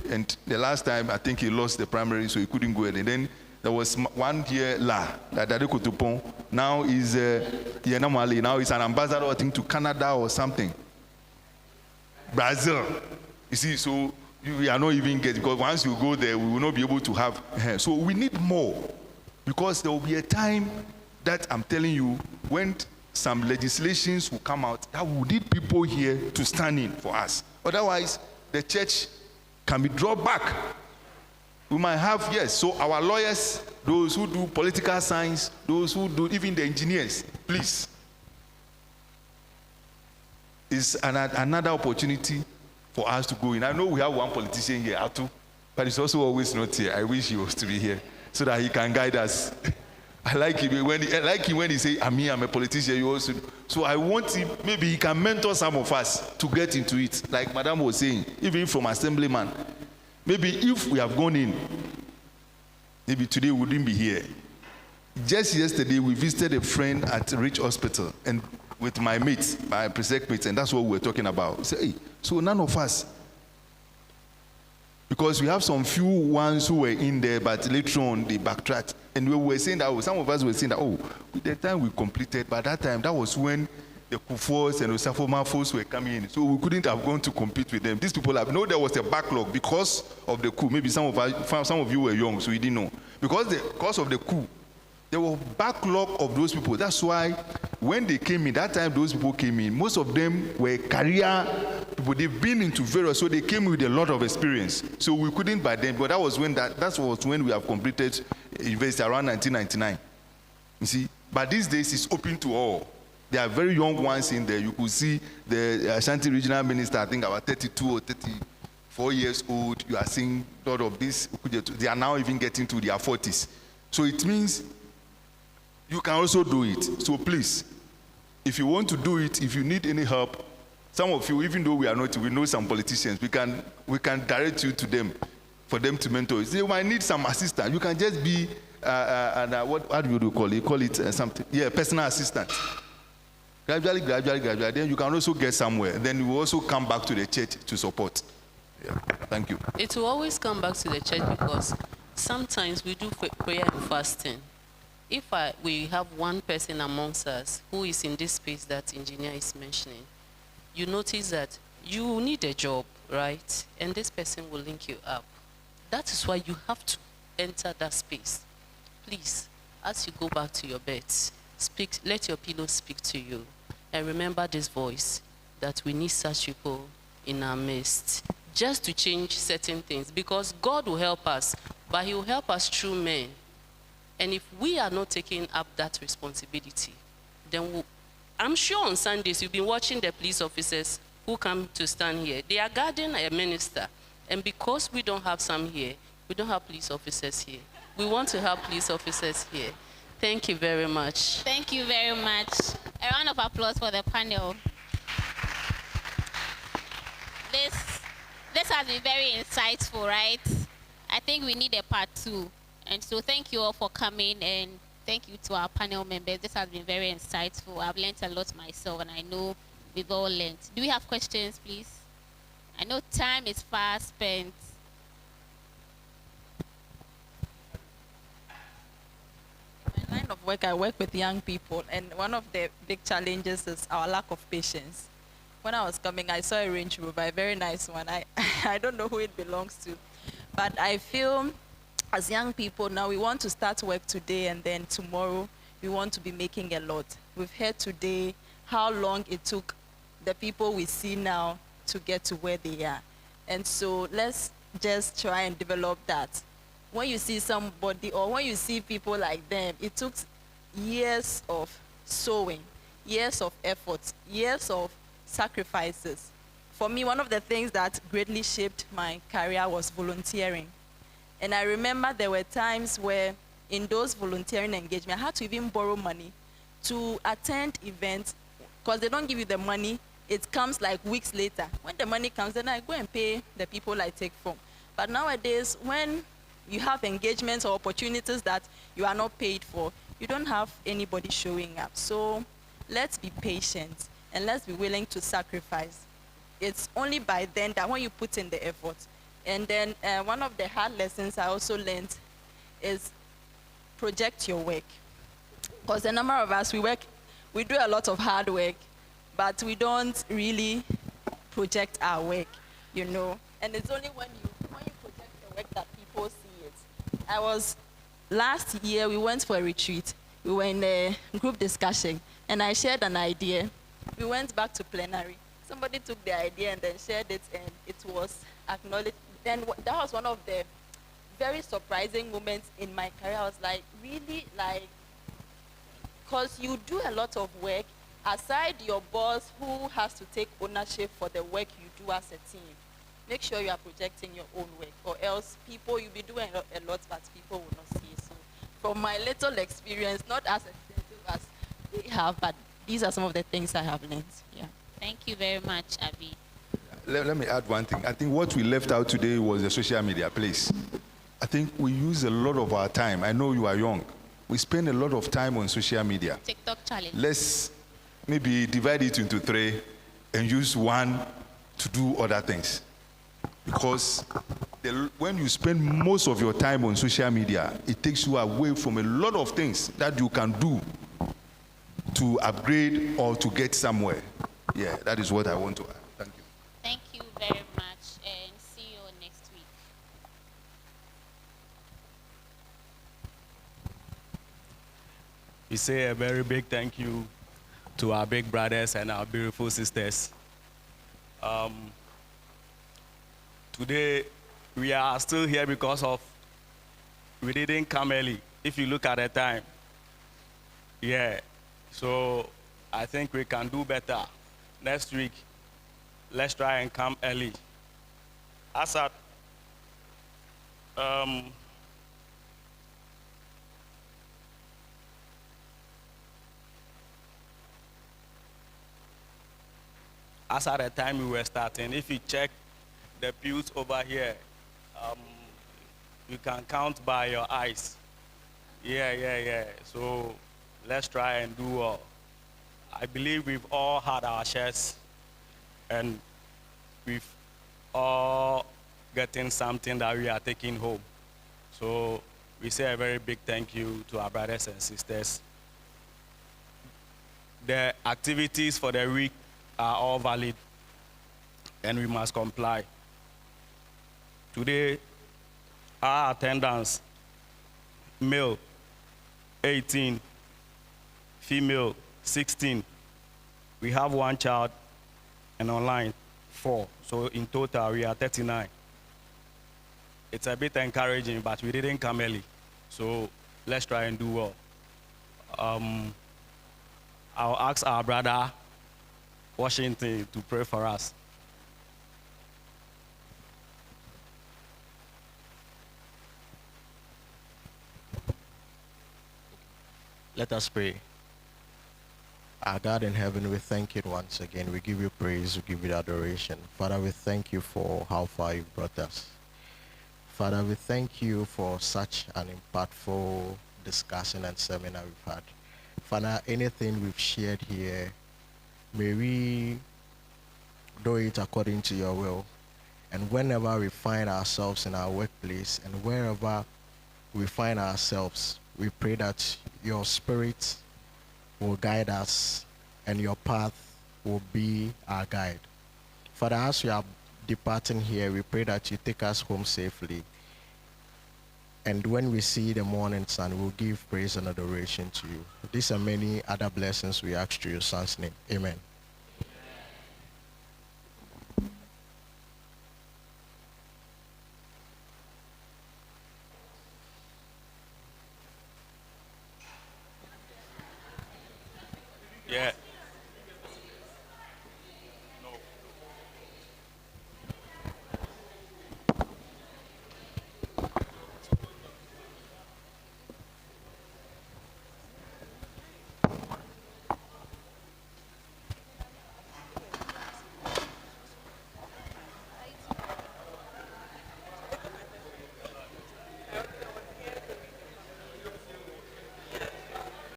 and the last time I think he lost the primary, so he couldn't go in. And then there was 1 year that Dade Kotopon. Now he's now he's an ambassador, I think, to Canada or something. Brazil. You see, so we are not even getting, because once you go there, we will not be able to have. So we need more, because there will be a time that I'm telling you when some legislations will come out that will need people here to stand in for us. Otherwise, the church can be dropped back. We might have, yes, so our lawyers, those who do political science, those who do even the engineers, please. It's another opportunity for us to go in. I know we have one politician here, Atu, but he's also always not here. I wish he was to be here so that he can guide us. I like him when he say, I'm a politician. You also. So I want him. Maybe he can mentor some of us to get into it. Like Madam was saying, even from assemblyman. Maybe if we have gone in, maybe today we wouldn't be here. Just yesterday, we visited a friend at Rich Hospital and with my mates, my presec mates, and that's what we were talking about. We say, hey, so none of us, because we have some few ones who were in there, but later on they backtracked. And we were saying that, some of us were saying that, with the time we completed, by that time, that was when the Kufos and the Safomafos were coming in. So we couldn't have gone to compete with them. These people know there was a backlog because of the coup. Maybe some of you were young, so you didn't know. Because of the coup, there was backlog of those people. That's why when they came in, that time those people came in, most of them were career people. They've been into various, so they came with a lot of experience. So we couldn't buy them, but that was when we have completed university around 1999. You see, but these days it's open to all. There are very young ones in there. You could see the Ashanti regional minister, I think about 32 or 34 years old. You are seeing a lot of this. They are now even getting to their 40s. So it means you can also do it. So please, if you want to do it, if you need any help, some of you, even though we are not, we know some politicians, we can direct you to them for them to mentor you. They might need some assistance. You can just be, what do you call it? You call it something. Yeah, personal assistant. Gradually, then you can also get somewhere. Then you will also come back to the church to support. Yeah. Thank you. It will always come back to the church because sometimes we do prayer and fasting. If we have one person amongst us who is in this space that engineer is mentioning, you notice that you need a job, right? And this person will link you up. That is why you have to enter that space. Please, as you go back to your beds, let your pillow speak to you. And remember this voice, that we need such people in our midst, just to change certain things. Because God will help us, but he will help us through men. And if we are not taking up that responsibility, then I'm sure on Sundays you've been watching the police officers who come to stand here. They are guarding a minister. And because we don't have some here, we don't have police officers here. We want to have police officers here. Thank you very much. Thank you very much. A round of applause for the panel. This has been very insightful, right? I think we need a part 2. And so thank you all for coming, and thank you to our panel members. This has been very insightful. I've learned a lot myself, and I know we've all learned. Do we have questions, please? I know time is fast spent. My line of work, I work with young people, and one of the big challenges is our lack of patience. When I was coming, I saw a Range Rover, a very nice one. I don't know who it belongs to, but I feel as young people now, we want to start work today, and then tomorrow we want to be making a lot. We've heard today how long it took the people we see now to get to where they are. And so let's just try and develop that. When you see somebody, or when you see people like them, it took years of sowing, years of effort, years of sacrifices. For me, one of the things that greatly shaped my career was volunteering. And I remember there were times where in those volunteering engagements, I had to even borrow money to attend events, because they don't give you the money. It comes like weeks later. When the money comes, then I go and pay the people I take from. But nowadays, when you have engagements or opportunities that you are not paid for, you don't have anybody showing up. So let's be patient, and let's be willing to sacrifice. It's only by then that when you put in the effort. And then one of the hard lessons I also learned is project your work. Because a number of us, we do a lot of hard work, but we don't really project our work, you know. And it's only when you project your work that people see it. Last year, we went for a retreat. We were in a group discussion, and I shared an idea. We went back to plenary. Somebody took the idea and then shared it, and it was acknowledged. Then that was one of the very surprising moments in my career. I was like, really? Like, because you do a lot of work, aside your boss who has to take ownership for the work you do as a team. Make sure you are projecting your own work, or else you'll be doing a lot, but people will not see it. So from my little experience, not as extensive as they have, but these are some of the things I have learned. Yeah. Thank you very much, Abby. Let me add one thing. I think what we left out today was the social media, please. I think we use a lot of our time. I know you are young. We spend a lot of time on social media. TikTok challenge. Let's maybe divide it into 3 and use 1 to do other things. Because when you spend most of your time on social media, it takes you away from a lot of things that you can do to upgrade or to get somewhere. Yeah, that is what I want to add. Thank you. Thank you very much, and see you next week. We say a very big thank you to our big brothers and our beautiful sisters. Today, we are still here because of we didn't come early. If you look at the time, yeah. So I think we can do better. Next week, let's try and come early. Asad, as at the time we were starting, if you check the pews over here, you can count by your eyes. Yeah. So let's try and do all. I believe we've all had our shares and we've all gotten something that we are taking home. So we say a very big thank you to our brothers and sisters. The activities for the week are all valid and we must comply. Today, our attendance, male 18, female 16. We have 1 child and online 4. So in total, we are 39. It's a bit encouraging, but we didn't come early. So let's try and do well. I'll ask our brother Washington to pray for us. Let us pray. Our God in heaven, we thank you once again. We give you praise, we give you adoration. Father, we thank you for how far you've brought us. Father, we thank you for such an impactful discussion and seminar we've had. Father, anything we've shared here, may we do it according to your will. And whenever we find ourselves in our workplace and wherever we find ourselves, we pray that your spirit will guide us and your path will be our guide. Father, as we are departing here, we pray that you take us home safely. And when we see the morning sun, we'll give praise and adoration to you. These are many other blessings we ask through your son's name. Amen. Yeah.